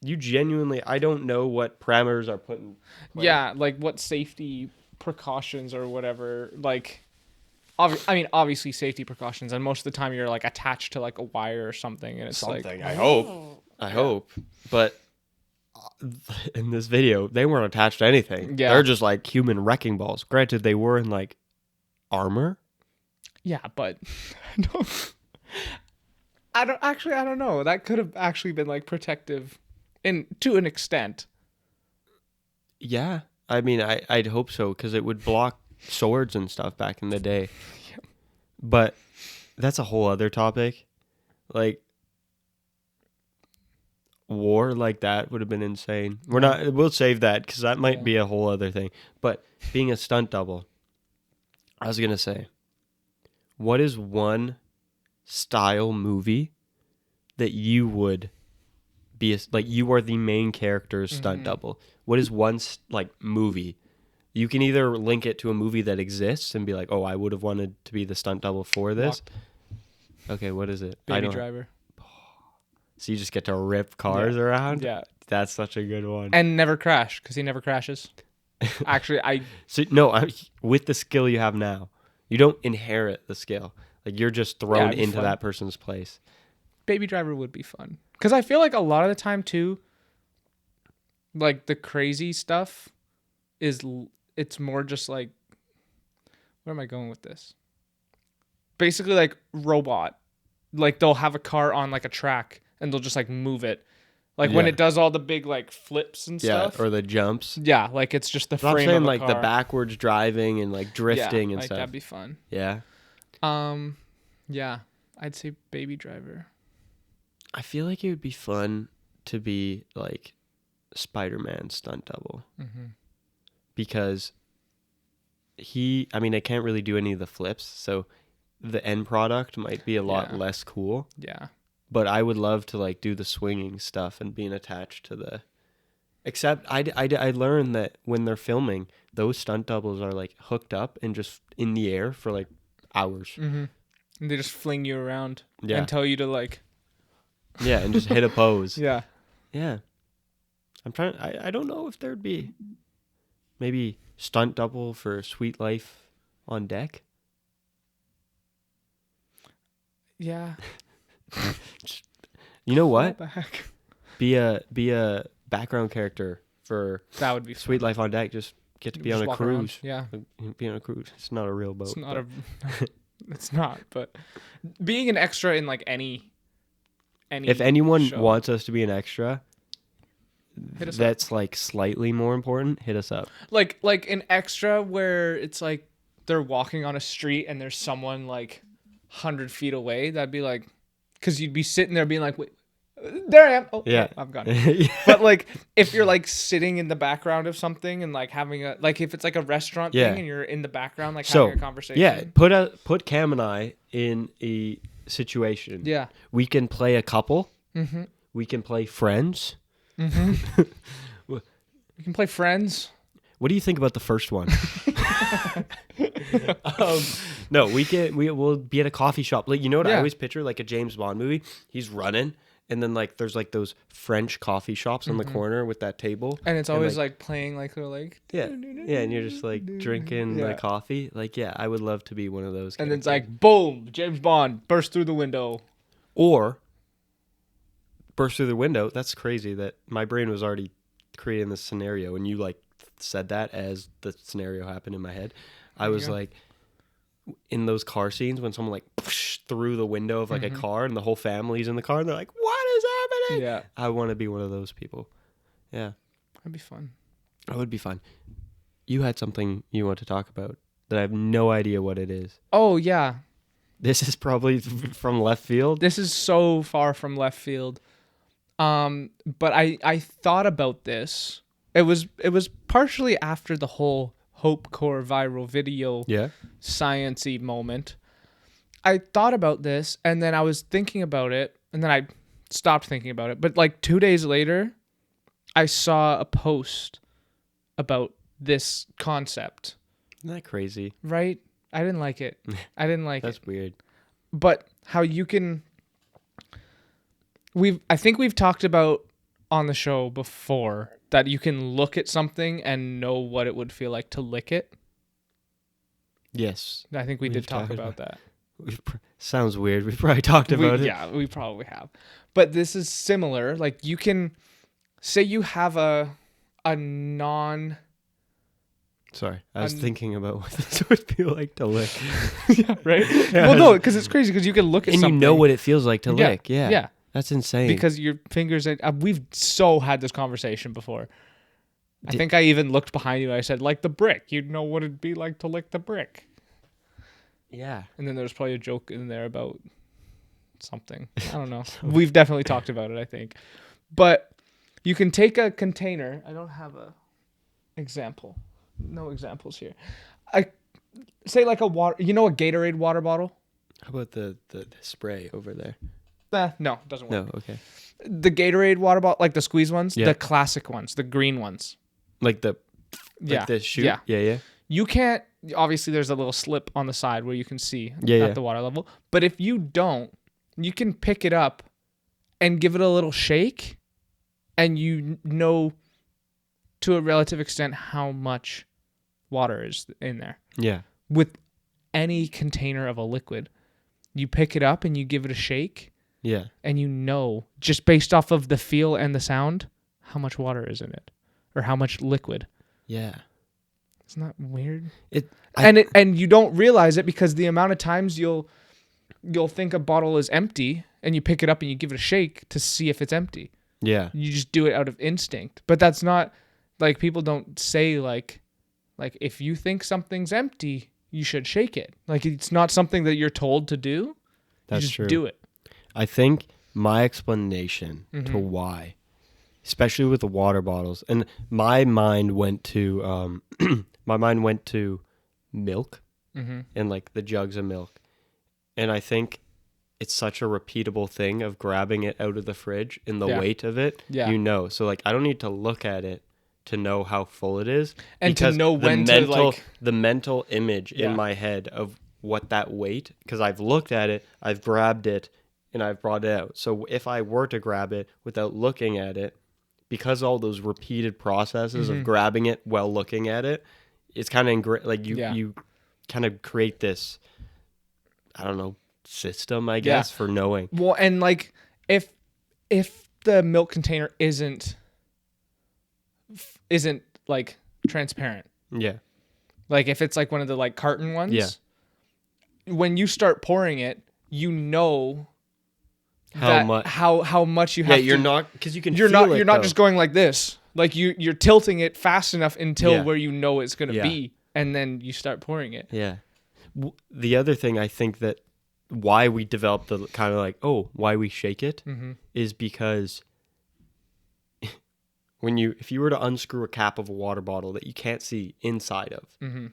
you genuinely. I don't know what parameters are put in place. Yeah, like what safety precautions or whatever. Like, obviously safety precautions, and most of the time you're like attached to like a wire or something, and it's something. like I hope. But in this video, they weren't attached to anything. Yeah. They're just like human wrecking balls. Granted, they were in like armor. Yeah, but I don't know. That could have actually been like protective to an extent. Yeah. I mean, I'd hope so, because it would block swords and stuff back in the day. Yep. But that's a whole other topic. Like, war like that would have been insane. We'll save that, because that might be a whole other thing. But being a stunt double, I was going to say, what is one style movie that you would be, like you are the main character's stunt double? What is one like movie? You can either link it to a movie that exists and be like, oh, I would have wanted to be the stunt double for this. Okay, what is it? Baby Driver. So you just get to rip cars around? Yeah. That's such a good one. And never crash, because he never crashes. Actually, with the skill you have now, you don't inherit the skill. Like, you're just thrown into that person's place. Baby Driver would be fun. Because I feel like a lot of the time, too, like, the crazy stuff it's more just like, where am I going with this? Basically, like, robot. Like, they'll have a car on, like, a track, and they'll just, like, move it. Like, when it does all the big, like, flips and stuff. Yeah, or the jumps. Yeah, like, it's just the frame I'm saying, of a like, car. the backwards driving and, like, drifting and like, stuff. that'd be fun. Yeah. Yeah, I'd say Baby Driver. I feel like it would be fun to be, like, Spider-Man stunt double. Mm-hmm. Because I can't really do any of the flips, so the end product might be a lot less cool. Yeah. But I would love to like do the swinging stuff and being attached to the. Except I learned that when they're filming, those stunt doubles are like hooked up and just in the air for like hours. Mm-hmm. And they just fling you around Yeah. and tell you to like. Yeah, and just hit a pose. Yeah. Yeah. I'm trying. I don't know if there'd be maybe stunt double for Sweet Life on Deck. Yeah. You know what? Be a background character for that would be Sweet fun. Life on Deck. Just get to be on a cruise. Around. Yeah. Be on a cruise. It's not a real boat. It's not it's not, but being an extra in like any if anyone show. wants us to be an extra, that's up. like slightly more important, hit us up. Like an extra where it's like they're walking on a street and there's someone like 100 feet away. That'd be like, because you'd be sitting there being like, wait, there I am. Oh, yeah, I'm gone. But like, if you're like sitting in the background of something and like having a, like if it's like a restaurant thing and you're in the background, like having a conversation. Yeah, put Cam and I in a situation. Yeah. We can play a couple. Mm-hmm. We can play friends. Mm-hmm. We can play friends. What do you think about the first one? No, we'll be at a coffee shop. Like, you know what I always picture? Like a James Bond movie. He's running, and then like there's like those French coffee shops on the corner with that table. And it's always like playing like they're like and you're just like drinking the coffee. Like, I would love to be one of those. And it's like boom, James Bond burst through the window. Or burst through the window. That's crazy that my brain was already creating this scenario, and you like said that as the scenario happened in my head. I was like, in those car scenes when someone like through the window of like a car and the whole family's in the car and they're like, what is happening? Yeah. I want to be one of those people. Yeah. That'd be fun. That would be fun. you had something you want to talk about that I have no idea what it is. Oh, yeah. This is probably from left field. This is so far from left field. But I thought about this. It was partially after the whole Hope Core viral video science-y moment. I thought about this, and then I was thinking about it, and then I stopped thinking about it. But like 2 days later, I saw a post about this concept. Isn't that crazy? Right? I didn't like it. I didn't like That's it. That's weird. But how you can... I think we've talked about on the show before that you can look at something and know what it would feel like to lick it. Yes. I think we did talk about that. Sounds weird. We've probably talked about it. Yeah, we probably have. But this is similar. Like you can say you have a non... Sorry, I was thinking about what this would feel like to lick. Yeah, right? Yeah. Well, no, because it's crazy because you can look at something. And you know what it feels like to lick. Yeah. Yeah. That's insane. Because your fingers... we've so had this conversation before. I think I even looked behind you and I said, like the brick. You'd know what it'd be like to lick the brick. Yeah. And then there's probably a joke in there about something. I don't know. We've definitely talked about it, I think. But you can take a container. I don't have a example. No examples here. I say like a water... You know a Gatorade water bottle? How about the spray over there? No, it doesn't work. No, okay. The Gatorade water bottle, like the squeeze ones, the classic ones, the green ones. Like the shoot? Yeah. You can't... Obviously, there's a little slip on the side where you can see at the water level. But if you don't, you can pick it up and give it a little shake, and you know to a relative extent how much water is in there. Yeah. With any container of a liquid, you pick it up and you give it a shake. Yeah. And you know, just based off of the feel and the sound, how much water is in it. Or how much liquid. Yeah. Isn't that weird? And you don't realize it because the amount of times you'll think a bottle is empty and you pick it up and you give it a shake to see if it's empty. Yeah. You just do it out of instinct. But that's not... Like, people don't say, like if you think something's empty, you should shake it. Like, it's not something that you're told to do. That's you just true. do it. I think my explanation to why, especially with the water bottles, and my mind went to milk and like the jugs of milk. And I think it's such a repeatable thing of grabbing it out of the fridge and the weight of it, you know. So like I don't need to look at it to know how full it is. And to know when to like... The mental image in my head of what that weight, because I've looked at it, I've grabbed it, and I've brought it out. So if I were to grab it without looking at it, because all those repeated processes of grabbing it while looking at it, it's kind of like you kind of create this, I don't know, system, I guess, for knowing. Well, and like if the milk container isn't like transparent. Yeah. Like if it's like one of the like carton ones. When you start pouring it, you know how much you have. Yeah, you're not, because you can. You're not just going like this. Like you're tilting it fast enough until where you know it's gonna be, and then you start pouring it. Yeah. The other thing I think that why we developed the kind of like why we shake it is because if you were to unscrew a cap of a water bottle that you can't see inside of, and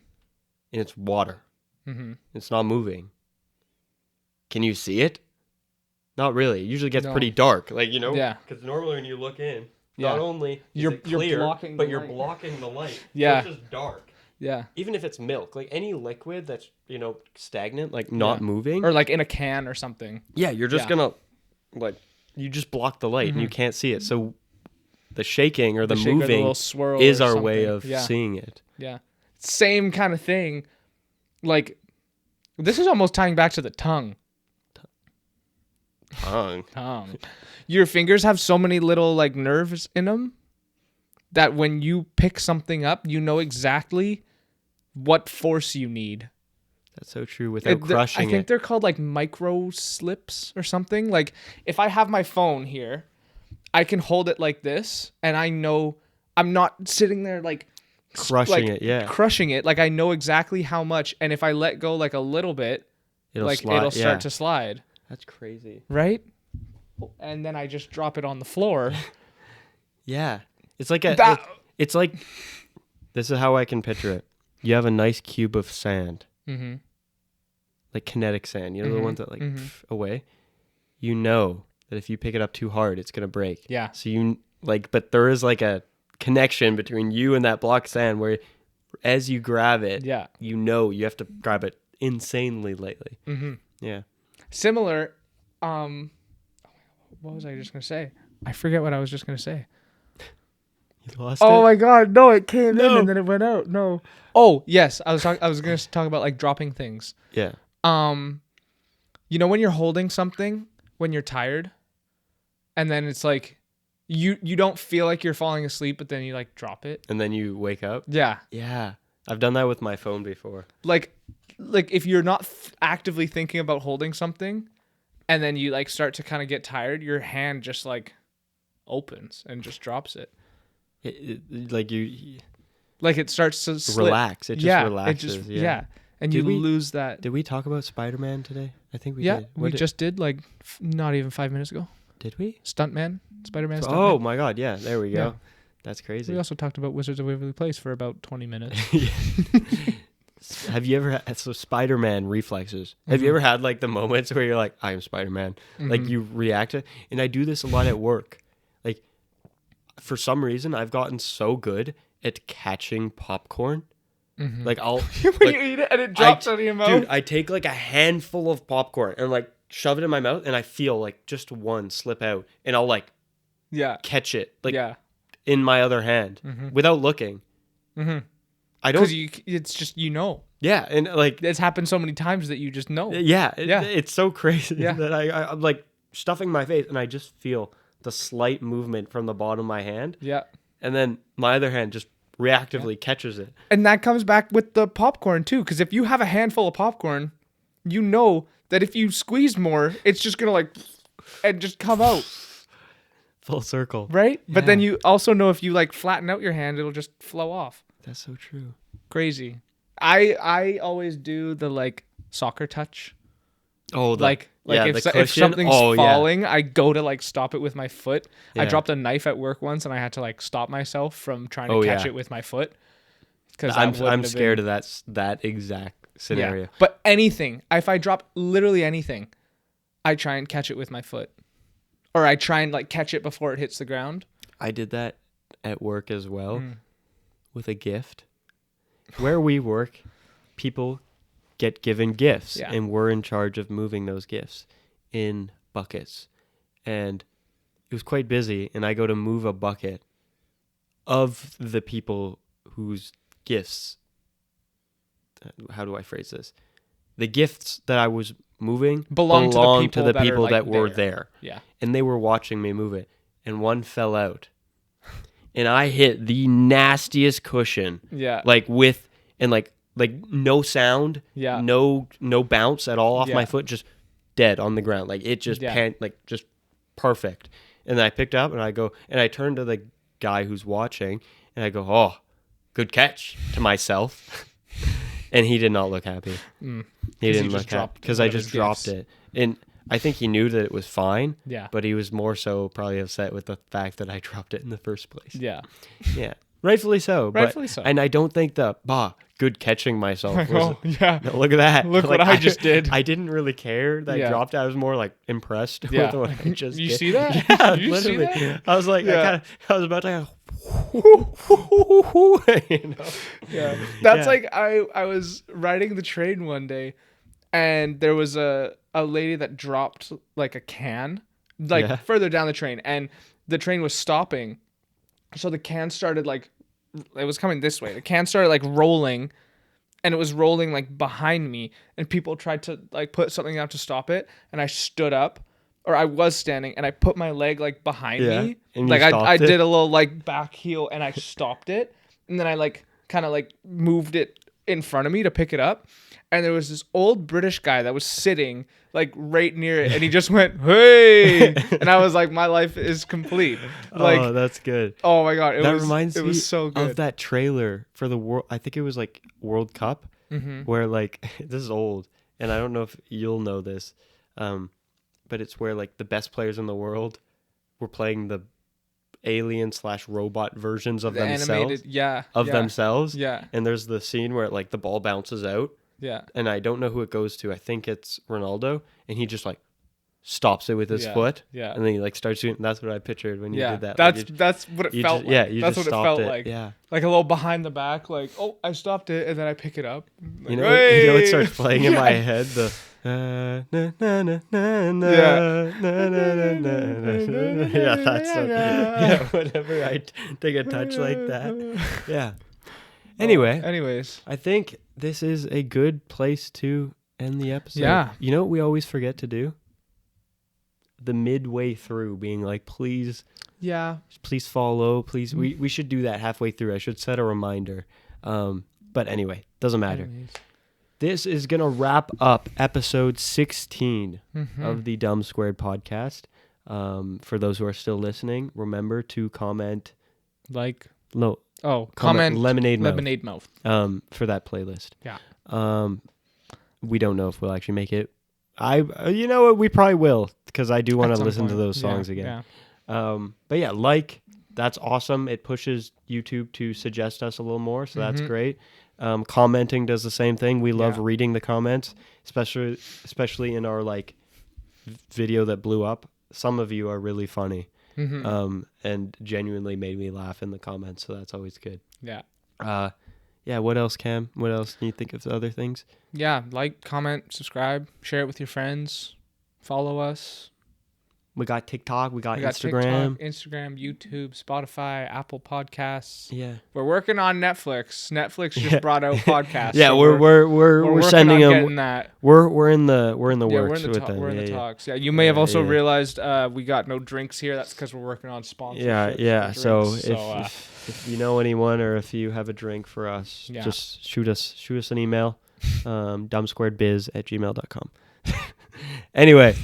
it's water, it's not moving. Can you see it? Not really. It usually gets pretty dark, like because normally when you look in, not only is it clear, you're blocking the light. Yeah, so it's just dark. Yeah. Even if it's milk, like any liquid that's stagnant, like not moving, or like in a can or something. Yeah, you're just gonna you just block the light and you can't see it. So the shaking or the moving is our way of seeing it. Yeah. Same kind of thing. Like, this is almost tying back to the tongue. Tongue. Your fingers have so many little like nerves in them that when you pick something up, you know exactly what force you need. That's so true without crushing it. I think they're called like micro slips or something. Like if I have my phone here, I can hold it like this and I know I'm not sitting there like crushing it. Like I know exactly how much, and if I let go like a little bit, it'll start to slide. That's crazy, right? And then I just drop it on the floor. Yeah, it's like it's like this is how I can picture it. You have a nice cube of sand, like kinetic sand. You know the ones that like away. You know that if you pick it up too hard, it's gonna break. Yeah. So but there is like a connection between you and that block of sand where, as you grab it, you know you have to grab it insanely lightly. Yeah. Similar. What was I just gonna say? I forget what I was just gonna say. You lost it? Oh my god! No, it came in and then it went out. No. Oh yes, I was gonna talk about like dropping things. Yeah. You know when you're holding something when you're tired, and then it's like you don't feel like you're falling asleep, but then you like drop it, and then you wake up. Yeah. Yeah. I've done that with my phone before. Like if you're not actively thinking about holding something, and then you like start to kind of get tired, your hand just like opens and just drops it. Like it starts to slip. Relax. It just relaxes. And you lose that. Did we talk about Spider-Man today? I think we did. We just did like not even 5 minutes ago. Did we? Stuntman, Spider-Man. Stuntman. Oh my God! Yeah, there we go. Yeah. That's crazy. We also talked about Wizards of Waverly Place for about 20 minutes. Have you ever had Spider-Man reflexes? Have you ever had like the moments where you're like, I am Spider-Man? Like you react to, and I do this a lot at work. Like for some reason, I've gotten so good at catching popcorn. Like I'll you eat it and it drops out of your mouth. Dude, I take like a handful of popcorn and like shove it in my mouth, and I feel like just one slip out, and I'll like catch it like in my other hand without looking. I don't. Because it's just Yeah, and like it's happened so many times that you just know. Yeah, it's so crazy that I'm like stuffing my face, and I just feel the slight movement from the bottom of my hand. Yeah, and then my other hand just reactively catches it. And that comes back with the popcorn too, because if you have a handful of popcorn, you know that if you squeeze more, it's just gonna like and just come out. Full circle, right? Yeah. But then you also know if you like flatten out your hand, it'll just flow off. That's so true. Crazy. I always do the like soccer touch. Oh, if something's falling, I go to like stop it with my foot. Yeah. I dropped a knife at work once, and I had to like stop myself from trying to catch it with my foot. Because I'm scared of that exact scenario. Yeah. But anything, if I drop literally anything, I try and catch it with my foot, or I try and like catch it before it hits the ground. I did that at work as well with a gift. Where we work, people get given gifts, and we're in charge of moving those gifts in buckets. And it was quite busy, and I go to move a bucket of the people whose gifts, how do I phrase this? The gifts that I was moving belong to the people that were there. Yeah. And they were watching me move it, and one fell out. And I hit the nastiest cushion. Yeah. Like no sound, no bounce at all off my foot, just dead on the ground. Like it just just perfect. And then I picked up and I turned to the guy who's watching, and I go, "Oh, good catch," to myself. And he did not look happy. He didn't look happy because I just dropped it. And I think he knew that it was fine. Yeah. But he was more so probably upset with the fact that I dropped it in the first place. Yeah. Yeah. Rightfully so. And I don't think good catching myself. No, look at that. Look what I just did. I didn't really care that I dropped it. I was more like impressed with what I just did. You see that? Yeah, you literally. See that? I was like, I was about to That's like I was riding the train one day, and there was a lady that dropped like a can further down the train, and the train was stopping. So the can started like, it was coming this way. The can started like rolling, and it was rolling like behind me, and people tried to like put something out to stop it. And I stood up, or I was standing, and I put my leg like behind me. And like I did a little like back heel, and I stopped it. And then I like kind of like moved it in front of me to pick it up. And there was this old British guy that was sitting like right near it, and he just went, "Hey!" And I was like, "My life is complete." Like, oh, that's good. oh my god, That reminds me was so good. of that trailer for the world. I think it was like World Cup, where like this is old, and I don't know if you'll know this, but it's where like the best players in the world were playing the alien/robot versions of The themselves. animated, Themselves. Yeah. And there's the scene where like the ball bounces out. Yeah. And I don't know who it goes to. I think it's Ronaldo, and he just like stops it with his foot. Yeah. And then he like starts shooting. That's what I pictured when you did that. That's what it felt like. Yeah, you that's just what it stopped felt like. Yeah. Like a little behind the back, like, oh, I stopped it, and then I pick it up. Like, You know what starts playing in my head? The yeah, that's whenever I take a touch like that. Yeah. Anyway, anyways, I think this is a good place to end the episode. Yeah. You know what we always forget to do? The midway through being like, please follow, please. We should do that halfway through. I should set a reminder. But anyway, doesn't matter. Anyways. This is going to wrap up episode 16 of the Dumb Squared podcast. For those who are still listening, remember to comment. Comment Lemonade Mouth. For that playlist. Yeah. We don't know if we'll actually make it. You know what? We probably will, because I do want to listen to those songs again. Yeah. But yeah, that's awesome. It pushes YouTube to suggest us a little more, so that's great. Commenting does the same thing. We love reading the comments, especially in our like video that blew up. Some of you are really funny, and genuinely made me laugh in the comments, so that's always good. Yeah. Yeah. What else, Cam? What else? Can you think of other things? Yeah. Like, comment, subscribe, share it with your friends, follow us. We got TikTok. We got Instagram. Instagram, YouTube, Spotify, Apple Podcasts. Yeah. We're working on Netflix. Netflix just brought out podcasts. Yeah, so we're sending them. That. We're in the works with them. We're in the talks. Yeah, you may have also realized we got no drinks here. That's because we're working on sponsorships. Yeah. So if you know anyone, or if you have a drink for us, just shoot us an email. dumbsquaredbiz@gmail.com. Anyway.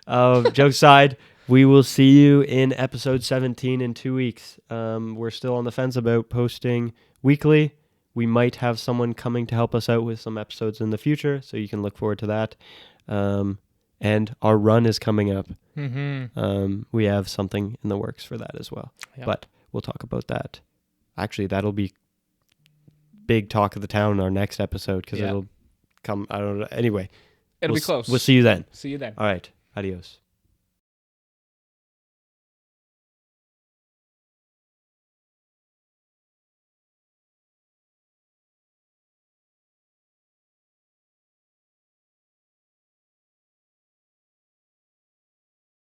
Joke aside, we will see you in episode 17 in 2 weeks. We're still on the fence about posting weekly. We might have someone coming to help us out with some episodes in the future, so you can look forward to that. And our run is coming up. We have something in the works for that as well. Yep. But we'll talk about that. Actually, that'll be big talk of the town in our next episode, because it'll come. I don't know. Anyway, it'll be close. We'll see you then. See you then. All right. Adios.